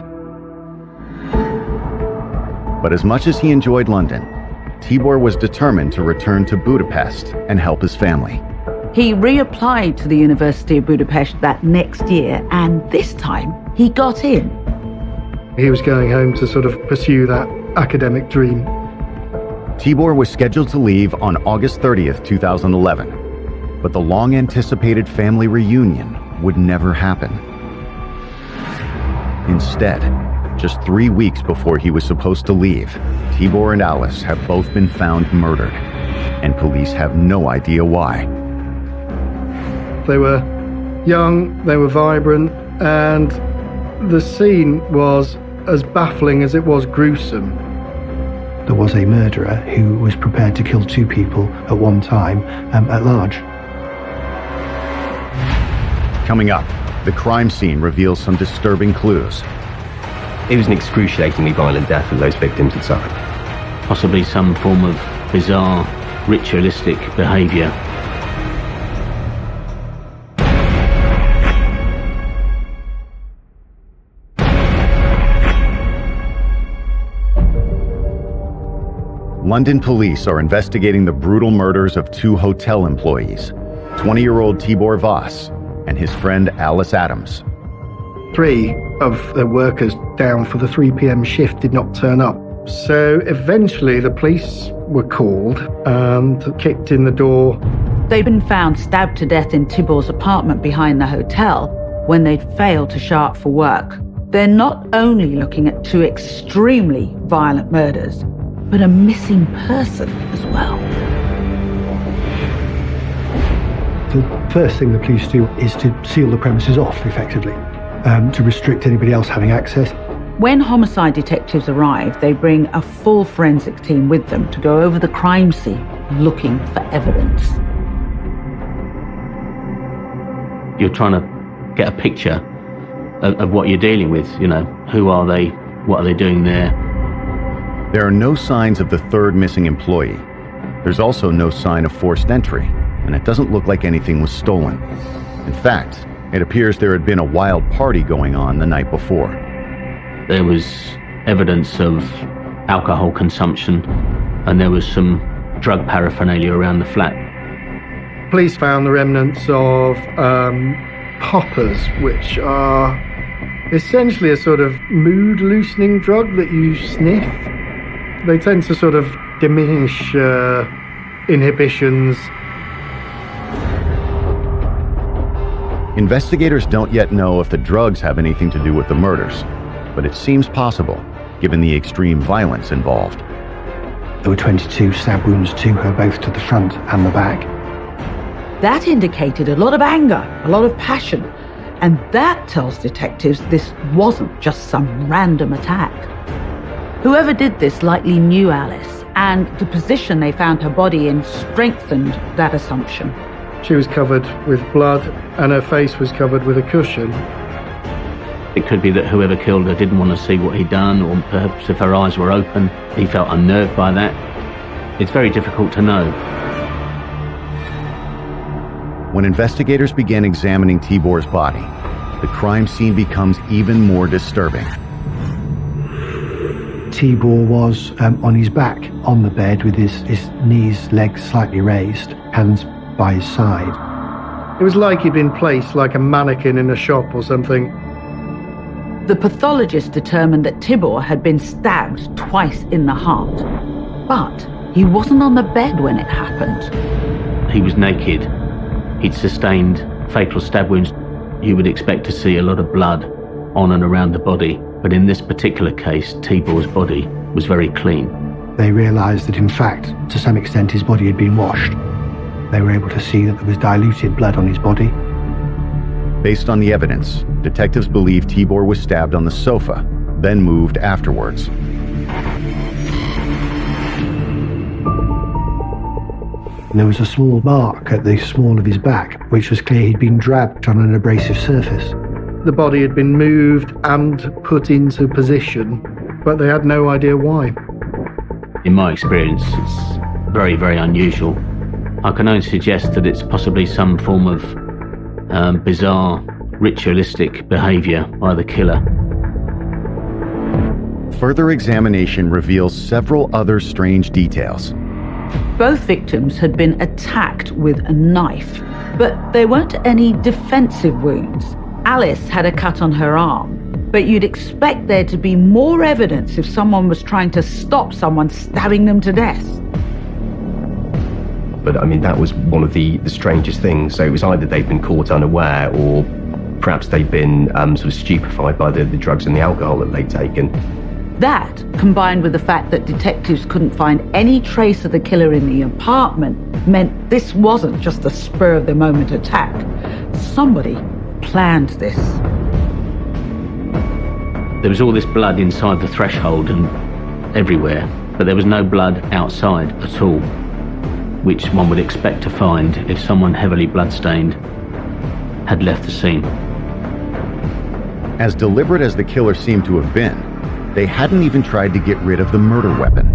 But as much as he enjoyed London, Tibor was determined to return to Budapest and help his family. He reapplied to the University of Budapest that next year, and this time he got in. He was going home to sort of pursue that academic dream. Tibor was scheduled to leave on August 30th, 2011, but the long-anticipated family reunion would never happen. Instead, just 3 weeks before he was supposed to leave, Tibor and Alice have both been found murdered, and police have no idea why. They were young, they were vibrant, and the scene was as baffling as it was gruesome. There was a murderer who was prepared to kill 2 people at one time at large. Coming up, the crime scene reveals some disturbing clues. It was an excruciatingly violent death that those victims had suffered. Possibly some form of bizarre, ritualistic behavior. London police are investigating the brutal murders of 2 hotel employees, 20-year-old Tibor Voss and his friend Alice Adams. 3 of the workers down for the 3 p.m. shift did not turn up. So eventually the police were called and kicked in the door. They'd been found stabbed to death in Tibor's apartment behind the hotel when they'd failed to show up for work. They're not only looking at 2 extremely violent murders, but a missing person as well. The first thing the police do is to seal the premises off, effectively, to restrict anybody else having access. When homicide detectives arrive, they bring a full forensic team with them to go over the crime scene looking for evidence. You're trying to get a picture of what you're dealing with, you know, who are they, what are they doing there? There are no signs of the 3rd missing employee. There's also no sign of forced entry, and it doesn't look like anything was stolen. In fact, it appears there had been a wild party going on the night before. There was evidence of alcohol consumption, and there was some drug paraphernalia around the flat. Police found the remnants of poppers, which are essentially a sort of mood-loosening drug that you sniff. They tend to sort of diminish inhibitions. Investigators don't yet know if the drugs have anything to do with the murders, but it seems possible, given the extreme violence involved. There were 22 stab wounds to her, both to the front and the back. That indicated a lot of anger, a lot of passion, and that tells detectives this wasn't just some random attack. Whoever did this likely knew Alice, and the position they found her body in strengthened that assumption. She was covered with blood, and her face was covered with a cushion. It could be that whoever killed her didn't want to see what he'd done, or perhaps if her eyes were open, he felt unnerved by that. It's very difficult to know. When investigators began examining Tibor's body, the crime scene becomes even more disturbing. Tibor was on his back on the bed with his knees, legs slightly raised, hands by his side. It was like he'd been placed like a mannequin in a shop or something. The pathologist determined that Tibor had been stabbed twice in the heart, but he wasn't on the bed when it happened. He was naked, He'd sustained fatal stab wounds. You would expect to see a lot of blood on and around the body, but in this particular case, Tibor's body was very clean. They realised that in fact, to some extent, his body had been washed. They were able to see that there was diluted blood on his body. Based on the evidence, detectives believe Tibor was stabbed on the sofa, then moved afterwards. There was a small mark at the small of his back, which was clear he'd been dragged on an abrasive surface. The body had been moved and put into position, but they had no idea why. In my experience, it's very, very unusual. I can only suggest that it's possibly some form of bizarre, ritualistic behaviour by the killer. Further examination reveals several other strange details. Both victims had been attacked with a knife, but there weren't any defensive wounds. Alice had a cut on her arm, but you'd expect there to be more evidence if someone was trying to stop someone stabbing them to death. But I mean, that was one of the strangest things. So it was either they'd been caught unaware, or perhaps they'd been sort of stupefied by the drugs and the alcohol that they'd taken. That, combined with the fact that detectives couldn't find any trace of the killer in the apartment, meant this wasn't just a spur-of-the-moment attack. Somebody planned this. There was all this blood inside the threshold and everywhere, but there was no blood outside at all, which one would expect to find if someone heavily bloodstained had left the scene. As deliberate as the killer seemed to have been, they hadn't even tried to get rid of the murder weapon.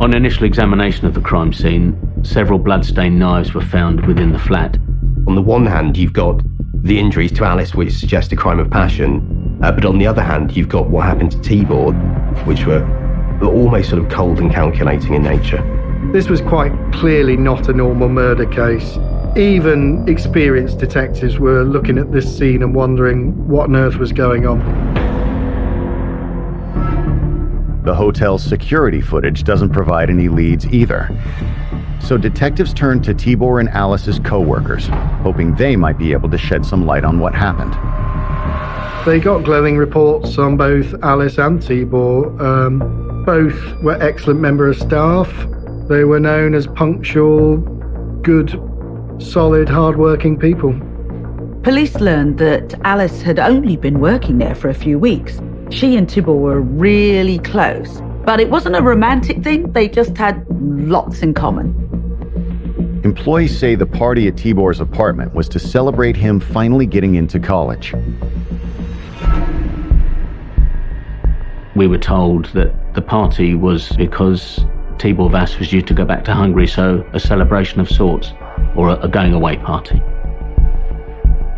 On initial examination of the crime scene, several blood-stained knives were found within the flat. On the one hand, you've got the injuries to Alice, which suggest a crime of passion, but on the other hand, you've got what happened to Tibor, which were almost sort of cold and calculating in nature. This was quite clearly not a normal murder case. Even experienced detectives were looking at this scene and wondering what on earth was going on. The hotel's security footage doesn't provide any leads either. So detectives turned to Tibor and Alice's co-workers, hoping they might be able to shed some light on what happened. They got glowing reports on both Alice and Tibor. Both were excellent members of staff. They were known as punctual, good, solid, hard-working people. Police learned that Alice had only been working there for a few weeks. She and Tibor were really close, but it wasn't a romantic thing. They just had lots in common. Employees say the party at Tibor's apartment was to celebrate him finally getting into college. We were told that the party was because Tibor Vass was due to go back to Hungary, so a celebration of sorts, or a going-away party.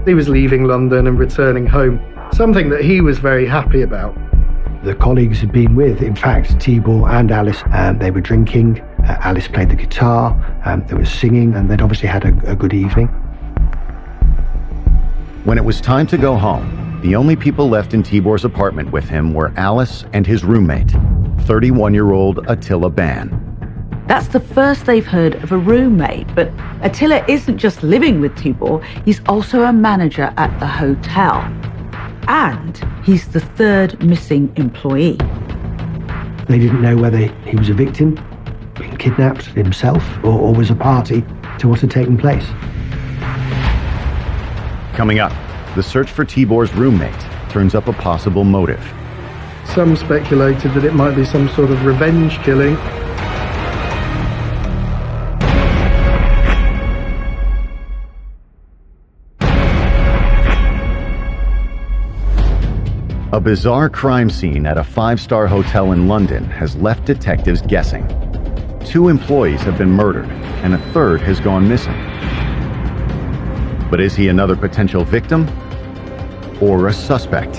He was leaving London and returning home, something that he was very happy about. The colleagues had been with, in fact, Tibor and Alice. They were drinking. Alice played the guitar. There was singing, and they'd obviously had a good evening. When it was time to go home, the only people left in Tibor's apartment with him were Alice and his roommate, 31-year-old Attila Ban. That's the first they've heard of a roommate, but Attila isn't just living with Tibor, he's also a manager at the hotel. And he's the third missing employee. They didn't know whether he was a victim, been kidnapped himself, or was a party to what had taken place. Coming up, the search for Tibor's roommate turns up a possible motive. Some speculated that it might be some sort of revenge killing. A bizarre crime scene at a 5-star hotel in London has left detectives guessing. 2 employees have been murdered, and a third has gone missing. But is he another potential victim or a suspect?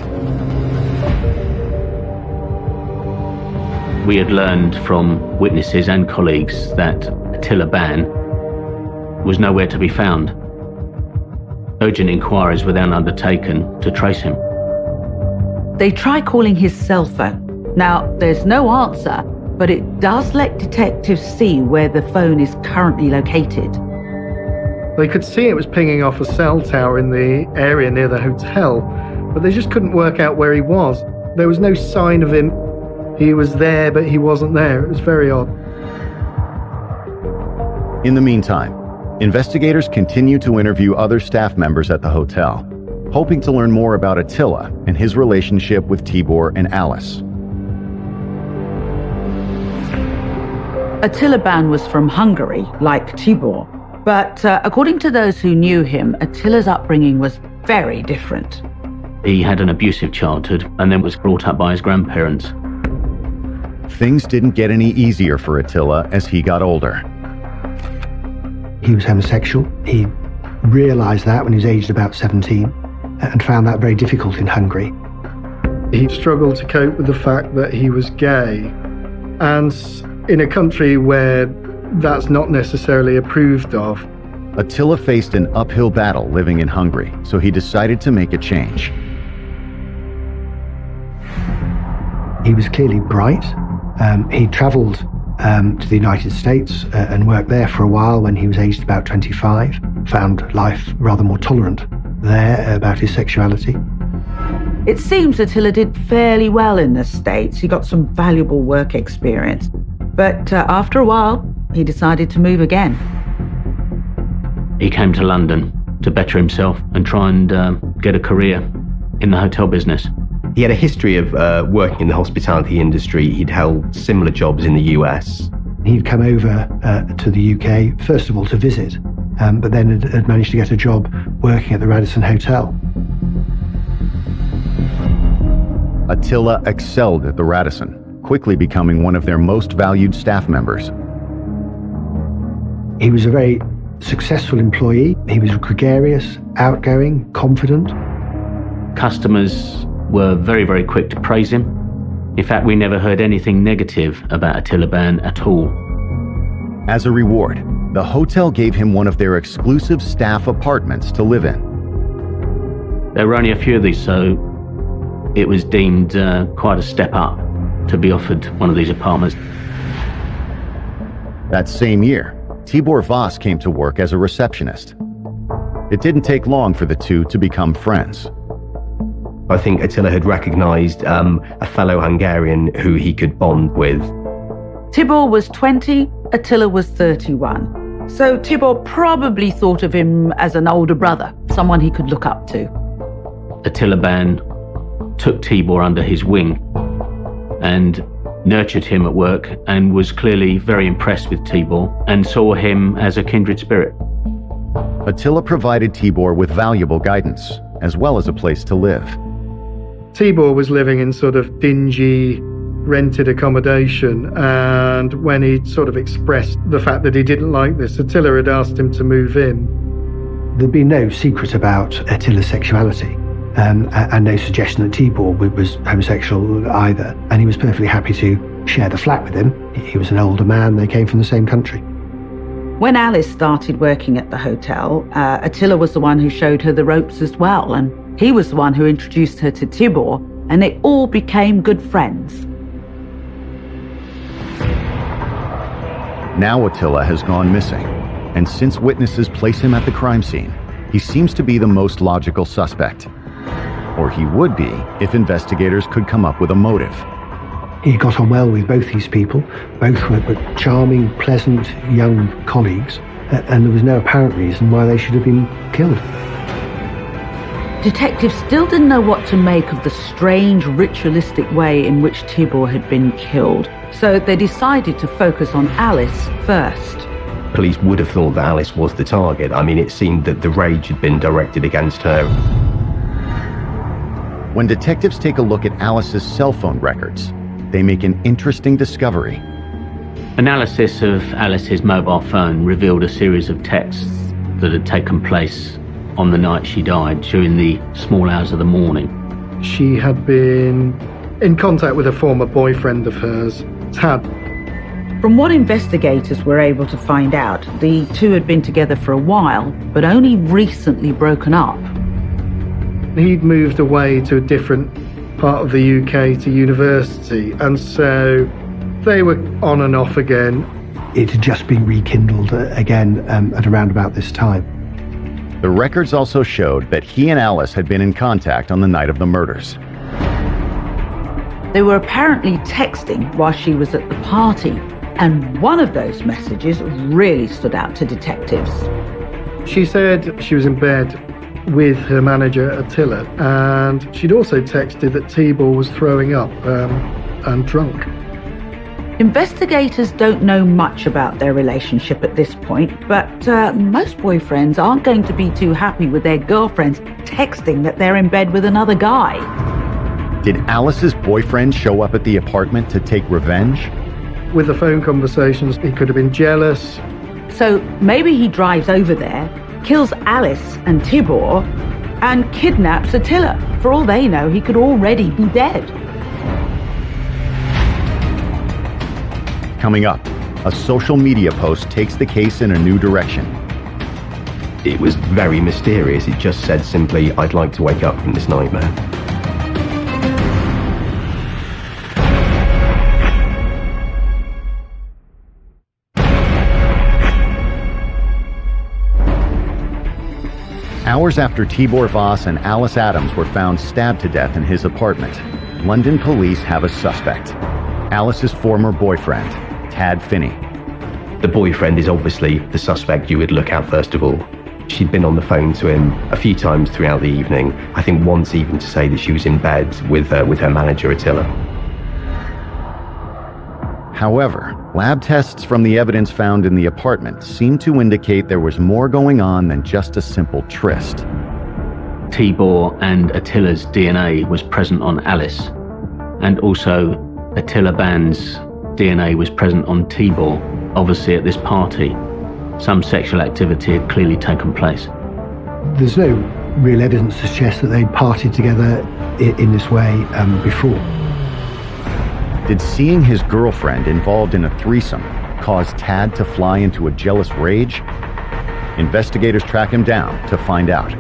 We had learned from witnesses and colleagues that Attila Ban was nowhere to be found. Urgent inquiries were then undertaken to trace him. They try calling his cell phone. Now, there's no answer, but it does let detectives see where the phone is currently located. They could see it was pinging off a cell tower in the area near the hotel, but they just couldn't work out where he was. There was no sign of him. He was there, but he wasn't there. It was very odd. In the meantime, investigators continue to interview other staff members at the hotel, hoping to learn more about Attila and his relationship with Tibor and Alice. Attila Ban was from Hungary, like Tibor. But according to those who knew him, Attila's upbringing was very different. He had an abusive childhood and then was brought up by his grandparents. Things didn't get any easier for Attila as he got older. He was homosexual. He realized that when he was aged about 17 and found that very difficult in Hungary. He struggled to cope with the fact that he was gay. And in a country where that's not necessarily approved of. Attila faced an uphill battle living in Hungary, so he decided to make a change. He was clearly bright. He traveled to the United States and worked there for a while when he was aged about 25. Found life rather more tolerant there about his sexuality. It seems Attila did fairly well in the States. He got some valuable work experience. But after a while, he decided to move again. He came to London to better himself and try and get a career in the hotel business. He had a history of working in the hospitality industry. He'd held similar jobs in the US. He'd come over to the UK, first of all, to visit, but then had managed to get a job working at the Radisson Hotel. Attila excelled at the Radisson, quickly becoming one of their most valued staff members. He was a very successful employee. He was gregarious, outgoing, confident. Customers were very, very quick to praise him. In fact, we never heard anything negative about Attila Ban at all. As a reward, the hotel gave him one of their exclusive staff apartments to live in. There were only a few of these, so it was deemed quite a step up to be offered one of these apartments. That same year, Tibor Voss came to work as a receptionist. It didn't take long for the two to become friends. I think Attila had recognized a fellow Hungarian who he could bond with. Tibor was 20, Attila was 31. So Tibor probably thought of him as an older brother, someone he could look up to. Attila Ban took Tibor under his wing and nurtured him at work and was clearly very impressed with Tibor and saw him as a kindred spirit. Attila provided Tibor with valuable guidance, as well as a place to live. Tibor was living in sort of dingy, rented accommodation, and when he sort of expressed the fact that he didn't like this, Attila had asked him to move in. There'd been no secret about Attila's sexuality. And no suggestion that Tibor was homosexual either. And he was perfectly happy to share the flat with him. He was an older man, they came from the same country. When Alice started working at the hotel, Attila was the one who showed her the ropes as well. And he was the one who introduced her to Tibor, and they all became good friends. Now Attila has gone missing, and since witnesses place him at the crime scene, he seems to be the most logical suspect. Or he would be if investigators could come up with a motive. He got on well with both these people. Both were charming, pleasant, young colleagues, and there was no apparent reason why they should have been killed. Detectives still didn't know what to make of the strange, ritualistic way in which Tibor had been killed, so they decided to focus on Alice first. Police would have thought that Alice was the target. I mean, it seemed that the rage had been directed against her. When detectives take a look at Alice's cell phone records, they make an interesting discovery. Analysis of Alice's mobile phone revealed a series of texts that had taken place on the night she died during the small hours of the morning. She had been in contact with a former boyfriend of hers, Tad. From what investigators were able to find out, the two had been together for a while, but only recently broken up. He'd moved away to a different part of the UK to university, and so they were on and off again. It had just been rekindled again at around about this time. The records also showed that he and Alice had been in contact on the night of the murders. They were apparently texting while she was at the party, and one of those messages really stood out to detectives. She said she was in bed with her manager Attila, and she'd also texted that Tibor was throwing up and drunk. Investigators don't know much about their relationship at this point, but most boyfriends aren't going to be too happy with their girlfriends texting that they're in bed with another guy. Did Alice's boyfriend show up at the apartment to take revenge? With the phone conversations, he could have been jealous. So maybe he drives over there, kills Alice and Tibor, and kidnaps Attila. For all they know, he could already be dead. Coming up, a social media post takes the case in a new direction. It was very mysterious. It just said simply, "I'd like to wake up from this nightmare." Hours after Tibor Voss and Alice Adams were found stabbed to death in his apartment, London police have a suspect. Alice's former boyfriend, Tad Finney. The boyfriend is obviously the suspect you would look at first of all. She'd been on the phone to him a few times throughout the evening, I think once even to say that she was in bed with her manager Attila. However, lab tests from the evidence found in the apartment seem to indicate there was more going on than just a simple tryst. Tibor and Attila's DNA was present on Alice, and also Attila Band's DNA was present on Tibor, obviously at this party. Some sexual activity had clearly taken place. There's no real evidence to suggest that they'd partied together in this way before. Did seeing his girlfriend involved in a threesome cause Tad to fly into a jealous rage? Investigators track him down to find out.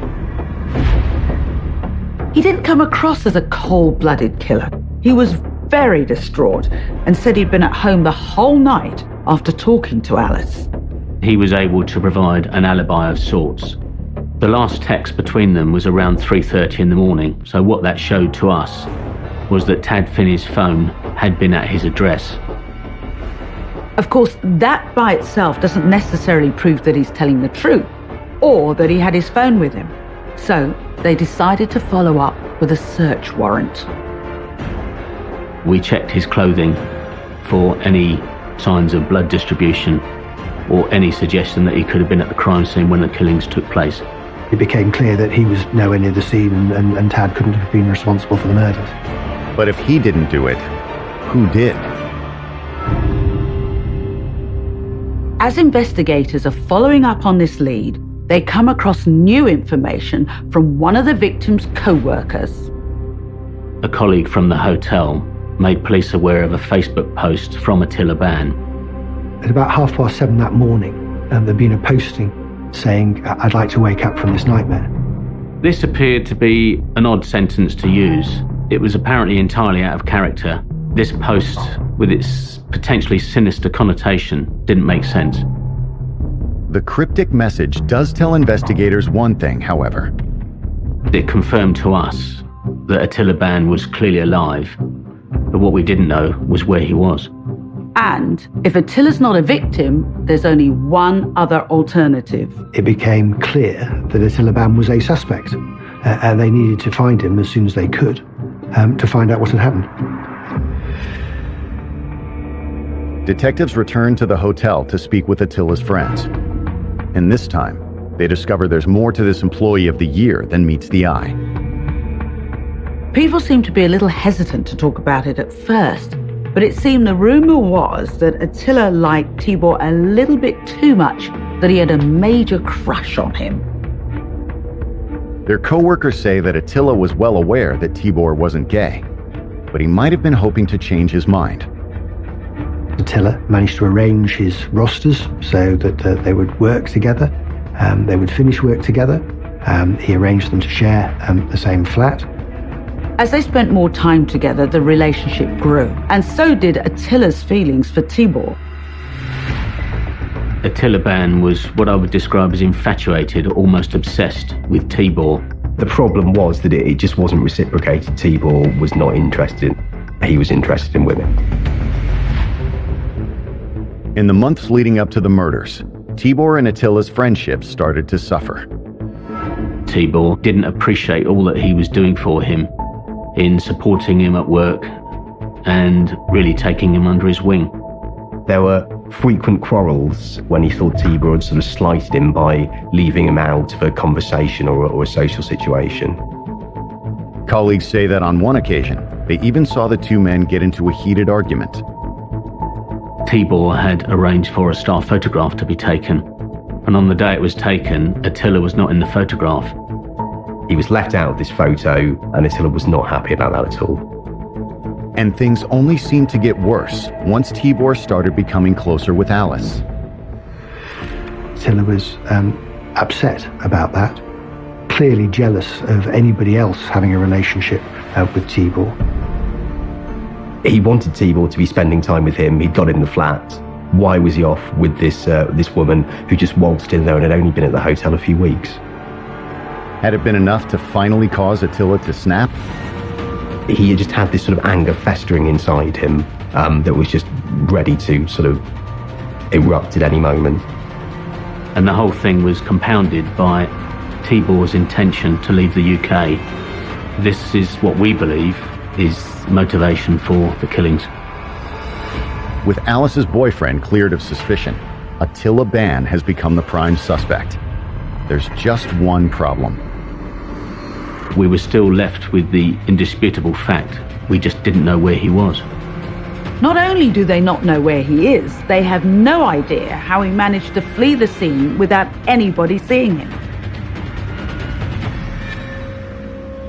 He didn't come across as a cold-blooded killer. He was very distraught and said he'd been at home the whole night after talking to Alice. He was able to provide an alibi of sorts. The last text between them was around 3:30 in the morning, so what that showed to us was that Tad Finney's phone had been at his address. Of course, that by itself doesn't necessarily prove that he's telling the truth or that he had his phone with him. So they decided to follow up with a search warrant. We checked his clothing for any signs of blood distribution or any suggestion that he could have been at the crime scene when the killings took place. It became clear that he was nowhere near the scene and Tad couldn't have been responsible for the murders. But if he didn't do it, who did? As investigators are following up on this lead, they come across new information from one of the victim's co-workers. A colleague from the hotel made police aware of a Facebook post from Attila Ban. At about 7:30 that morning, there'd been a posting saying, "I'd like to wake up from this nightmare." This appeared to be an odd sentence to use. It was apparently entirely out of character. This post, with its potentially sinister connotation, didn't make sense. The cryptic message does tell investigators one thing, however. It confirmed to us that Attila Ban was clearly alive, but what we didn't know was where he was. And if Attila's not a victim, there's only one other alternative. It became clear that Attila Ban was a suspect, and they needed to find him as soon as they could to find out what had happened. Detectives returned to the hotel to speak with Attila's friends. And this time, they discover there's more to this employee of the year than meets the eye. People seemed to be a little hesitant to talk about it at first, but it seemed the rumor was that Attila liked Tibor a little bit too much, that he had a major crush on him. Their co-workers say that Attila was well aware that Tibor wasn't gay, but he might have been hoping to change his mind. Attila managed to arrange his rosters so that they would work together, they would finish work together. He arranged them to share the same flat. As they spent more time together, the relationship grew, and so did Attila's feelings for Tibor. Attila Ban was what I would describe as infatuated, almost obsessed with Tibor. The problem was that it just wasn't reciprocated. Tibor was not interested. He was interested in women. In the months leading up to the murders, Tibor and Attila's friendship started to suffer. Tibor didn't appreciate all that he was doing for him in supporting him at work and really taking him under his wing. There were frequent quarrels when he thought Tibor had sort of slighted him by leaving him out of a conversation or a social situation. Colleagues say that on one occasion, they even saw the two men get into a heated argument. Tibor had arranged for a star photograph to be taken, and on the day it was taken, Attila was not in the photograph. He was left out of this photo, and Attila was not happy about that at all. And things only seemed to get worse once Tibor started becoming closer with Alice. Attila was upset about that, clearly jealous of anybody else having a relationship with Tibor. He wanted Tibor to be spending time with him. He'd got in the flat. Why was he off with this woman who just waltzed in there and had only been at the hotel a few weeks? Had it been enough to finally cause Attila to snap? He just had this sort of anger festering inside him that was just ready to sort of erupt at any moment. And the whole thing was compounded by Tibor's intention to leave the UK. This is what we believe is motivation for the killings. With Alice's boyfriend cleared of suspicion, Attila Ban has become the prime suspect. There's just one problem. We were still left with the indisputable fact we just didn't know where he was. Not only do they not know where he is, they have no idea how he managed to flee the scene without anybody seeing him.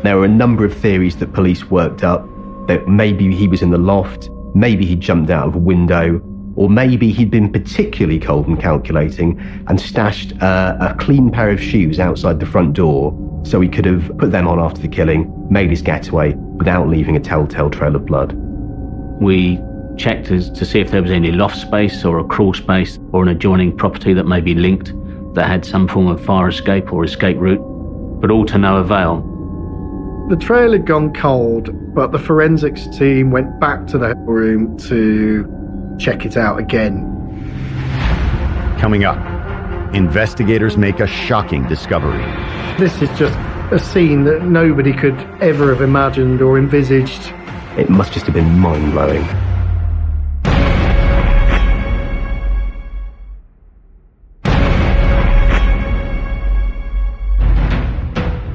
There were a number of theories that police worked up, that maybe he was in the loft, maybe he jumped out of a window, or maybe he'd been particularly cold and calculating and stashed a clean pair of shoes outside the front door so he could have put them on after the killing, made his getaway without leaving a telltale trail of blood. We checked to see if there was any loft space or a crawl space or an adjoining property that may be linked that had some form of fire escape or escape route, but all to no avail. The trail had gone cold, but the forensics team went back to the room to check it out again. Coming up, investigators make a shocking discovery. This is just a scene that nobody could ever have imagined or envisaged. It must just have been mind-blowing.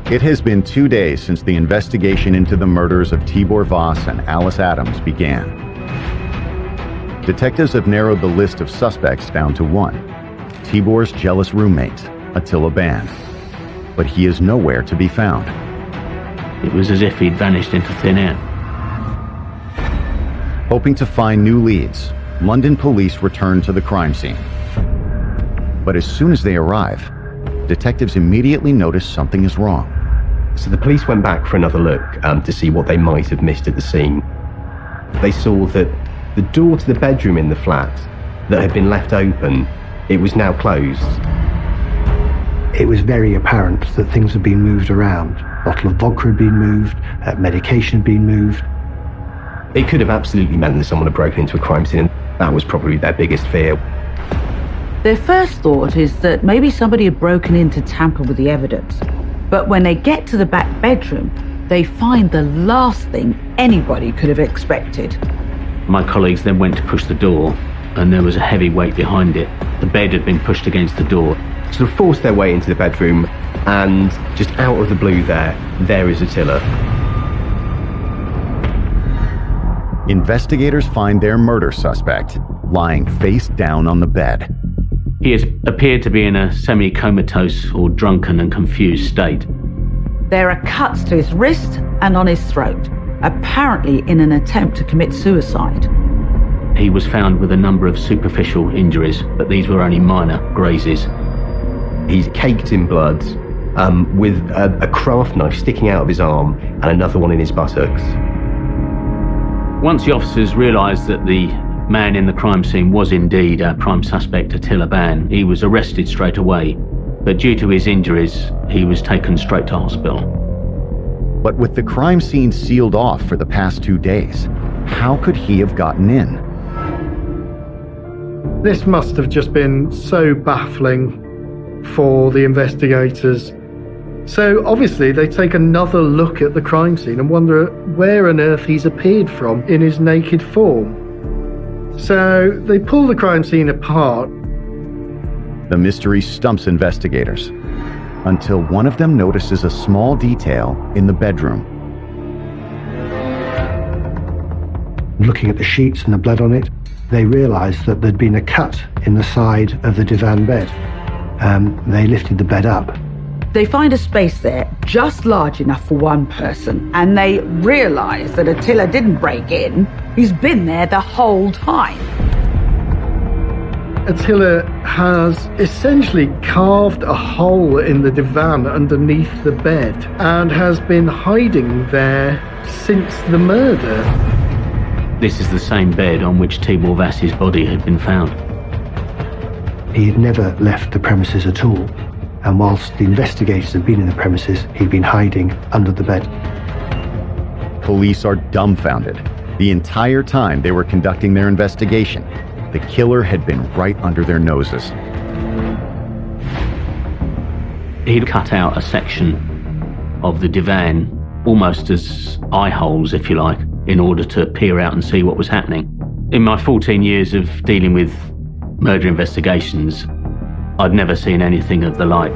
It has been 2 days since the investigation into the murders of Tibor Voss and Alice Adams began. Detectives have narrowed the list of suspects down to one: Tibor's jealous roommate, Attila Ban. But he is nowhere to be found. It was as if he'd vanished into thin air. Hoping to find new leads, London police return to the crime scene. But as soon as they arrive, detectives immediately notice something is wrong. So the police went back for another look to see what they might have missed at the scene. They saw that the door to the bedroom in the flat that had been left open, it was now closed. It was very apparent that things had been moved around. A bottle of vodka had been moved, medication had been moved. It could have absolutely meant that someone had broken into a crime scene, and that was probably their biggest fear. Their first thought is that maybe somebody had broken in to tamper with the evidence. But when they get to the back bedroom, they find the last thing anybody could have expected. My colleagues then went to push the door, and there was a heavy weight behind it. The bed had been pushed against the door. Sort of forced their way into the bedroom, and just out of the blue there is Attila. Investigators find their murder suspect lying face down on the bed. He has appeared to be in a semi-comatose or drunken and confused state. There are cuts to his wrist and on his throat, apparently in an attempt to commit suicide. He was found with a number of superficial injuries, but these were only minor grazes. He's caked in blood, with a craft knife sticking out of his arm and another one in his buttocks. Once the officers realised that the man in the crime scene was indeed our prime suspect, Attila Ban. He was arrested straight away, but due to his injuries, he was taken straight to hospital. But with the crime scene sealed off for the past 2 days, how could he have gotten in? This must have just been so baffling for the investigators. So obviously they take another look at the crime scene and wonder where on earth he's appeared from in his naked form. So they pull the crime scene apart. The mystery stumps investigators until one of them notices a small detail in the bedroom. Looking at the sheets and the blood on it, they realized that there'd been a cut in the side of the divan bed. They lifted the bed up. They find a space there just large enough for one person, and they realize that Attila didn't break in. He's been there the whole time. Attila has essentially carved a hole in the divan underneath the bed and has been hiding there since the murder. This is the same bed on which Tibor Vass's body had been found. He had never left the premises at all, and whilst the investigators had been in the premises, he'd been hiding under the bed. Police are dumbfounded. The entire time they were conducting their investigation, the killer had been right under their noses. He'd cut out a section of the divan, almost as eye holes, if you like, in order to peer out and see what was happening. In my 14 years of dealing with murder investigations, I'd never seen anything of the like.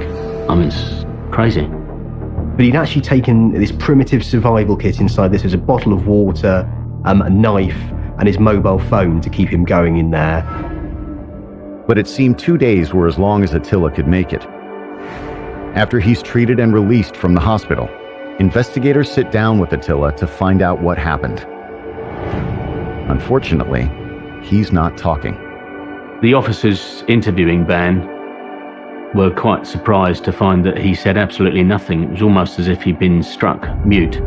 I mean, it's crazy. But he'd actually taken this primitive survival kit inside this. There's a bottle of water, a knife, and his mobile phone to keep him going in there. But it seemed 2 days were as long as Attila could make it. After he's treated and released from the hospital, investigators sit down with Attila to find out what happened. Unfortunately, he's not talking. The officers interviewing Ban were quite surprised to find that he said absolutely nothing. It was almost as if he'd been struck mute.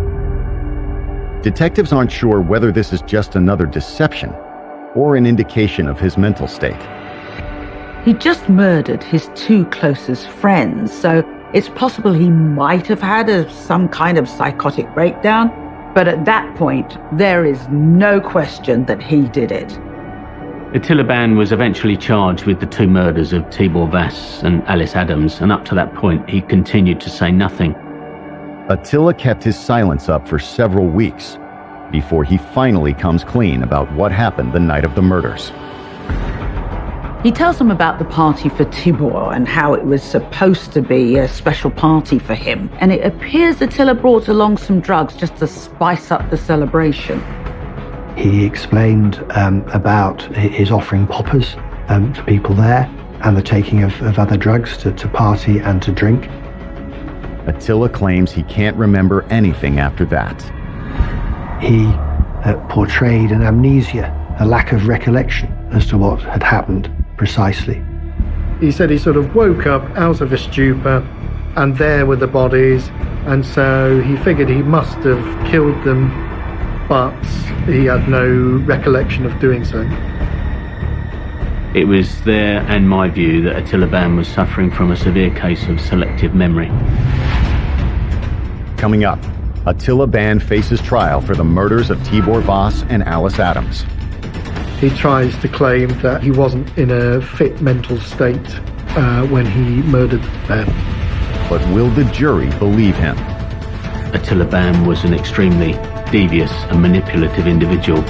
Detectives aren't sure whether this is just another deception or an indication of his mental state. He just murdered his two closest friends, so it's possible he might have had some kind of psychotic breakdown, but at that point, there is no question that he did it. Attila Ban was eventually charged with the two murders of Tibor Vass and Alice Adams, and up to that point, he continued to say nothing. Attila kept his silence up for several weeks before he finally comes clean about what happened the night of the murders. He tells them about the party for Tibor and how it was supposed to be a special party for him, and it appears Attila brought along some drugs just to spice up the celebration. He explained about his offering poppers to people there and the taking of other drugs to party and to drink. Attila claims he can't remember anything after that. He portrayed an amnesia, a lack of recollection as to what had happened precisely. He said he sort of woke up out of a stupor and there were the bodies, and so he figured he must have killed them, but he had no recollection of doing so. It was their and my view that Attila Ban was suffering from a severe case of selective memory. Coming up, Attila Ban faces trial for the murders of Tibor Vass and Alice Adams. He tries to claim that he wasn't in a fit mental state when he murdered them. But will the jury believe him? Attila Ban was an extremely devious and manipulative individual.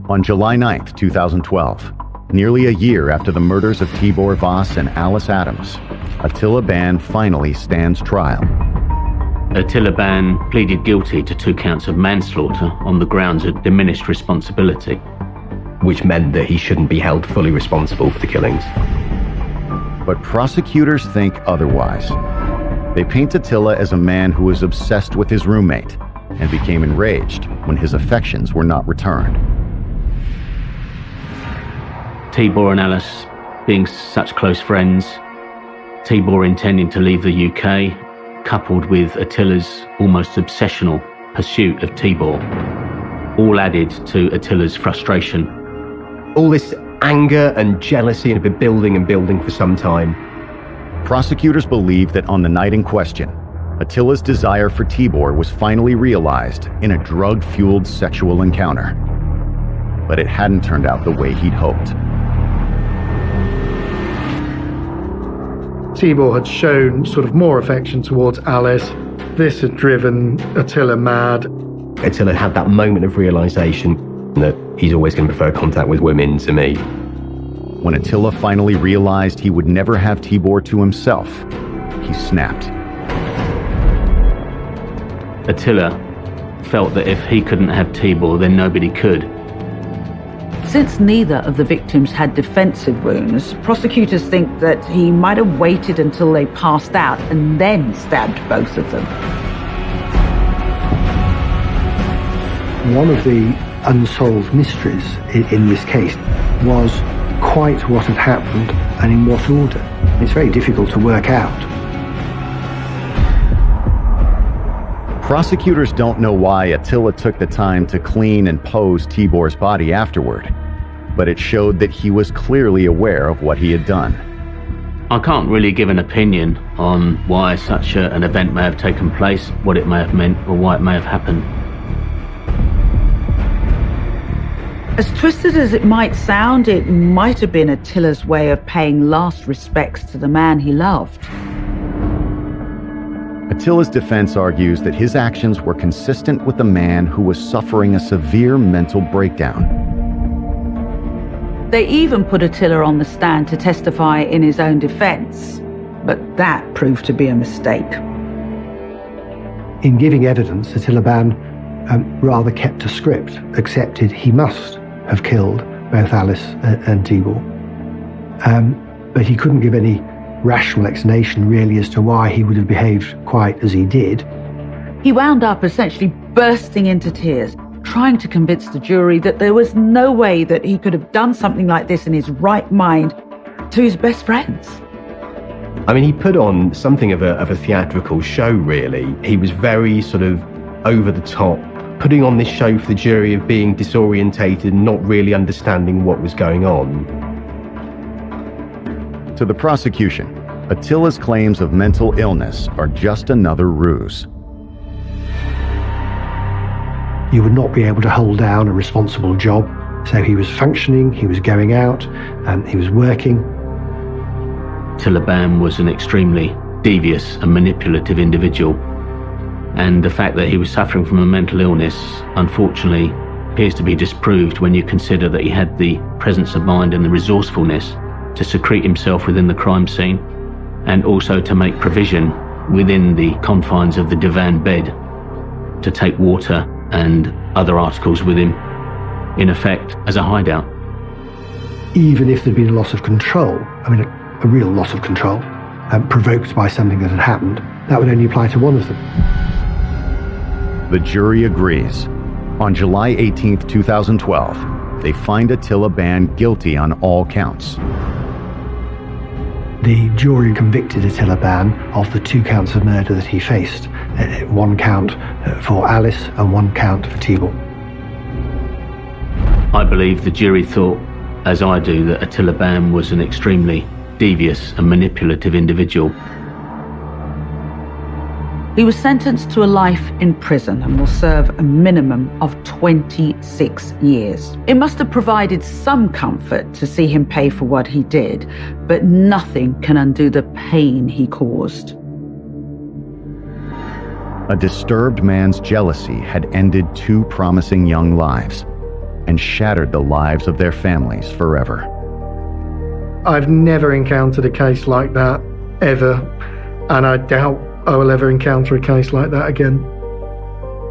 On July 9th, 2012, nearly a year after the murders of Tibor Vass and Alice Adams, Attila Ban finally stands trial. Attila Ban pleaded guilty to 2 counts of manslaughter on the grounds of diminished responsibility, which meant that he shouldn't be held fully responsible for the killings. But prosecutors think otherwise. They paint Attila as a man who was obsessed with his roommate and became enraged when his affections were not returned. Tibor and Alice, being such close friends, Tibor intending to leave the UK, coupled with Attila's almost obsessional pursuit of Tibor, all added to Attila's frustration. All this anger and jealousy had been building and building for some time. Prosecutors believe that on the night in question, Attila's desire for Tibor was finally realized in a drug-fueled sexual encounter. But it hadn't turned out the way he'd hoped. Tibor had shown sort of more affection towards Alice. This had driven Attila mad. Attila had that moment of realization that he's always going to prefer contact with women to me. When Attila finally realized he would never have Tibor to himself, he snapped. Attila felt that if he couldn't have Tibor, then nobody could. Since neither of the victims had defensive wounds, prosecutors think that he might have waited until they passed out and then stabbed both of them. One of the unsolved mysteries in this case was quite what had happened and in what order. It's very difficult to work out. Prosecutors don't know why Attila took the time to clean and pose Tibor's body afterward, but it showed that he was clearly aware of what he had done. I can't really give an opinion on why such an event may have taken place, what it may have meant, or why it may have happened. As twisted as it might sound, it might have been Attila's way of paying last respects to the man he loved. Attila's defense argues that his actions were consistent with a man who was suffering a severe mental breakdown. They even put Attila on the stand to testify in his own defense, but that proved to be a mistake. In giving evidence, Attila Ban rather kept a script, accepted he must have killed both Alice and Tibor. But he couldn't give any rational explanation really as to why he would have behaved quite as he did. He wound up essentially bursting into tears, trying to convince the jury that there was no way that he could have done something like this in his right mind to his best friends. I mean, he put on something of a theatrical show, really. He was very sort of over the top, putting on this show for the jury of being disorientated, not really understanding what was going on. To the prosecution, Attila's claims of mental illness are just another ruse. You would not be able to hold down a responsible job. So he was functioning, he was going out, he was working. Attila Ban was an extremely devious and manipulative individual. And the fact that he was suffering from a mental illness, unfortunately, appears to be disproved when you consider that he had the presence of mind and the resourcefulness to secrete himself within the crime scene, and also to make provision within the confines of the divan bed to take water and other articles with him, in effect, as a hideout. Even if there'd been a loss of control, I mean a real loss of control, provoked by something that had happened, that would only apply to one of them. The jury agrees. On July 18th, 2012, they find Attila Ban guilty on all counts. The jury convicted Attila Ban of the 2 counts of murder that he faced, 1 count for Alice and 1 count for Tibor. I believe the jury thought, as I do, that Attila Ban was an extremely devious and manipulative individual. He was sentenced to a life in prison and will serve a minimum of 26 years. It must have provided some comfort to see him pay for what he did, but nothing can undo the pain he caused. A disturbed man's jealousy had ended 2 promising young lives and shattered the lives of their families forever. I've never encountered a case like that, ever, and I doubt I will ever encounter a case like that again.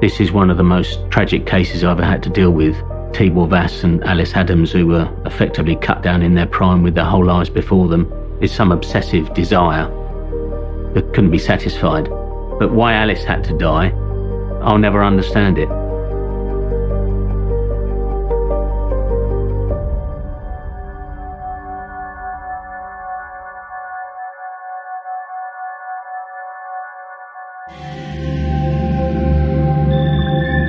This is one of the most tragic cases I've ever had to deal with. Tibor Vass and Alice Adams, who were effectively cut down in their prime with their whole lives before them, is some obsessive desire that couldn't be satisfied. But why Alice had to die, I'll never understand it.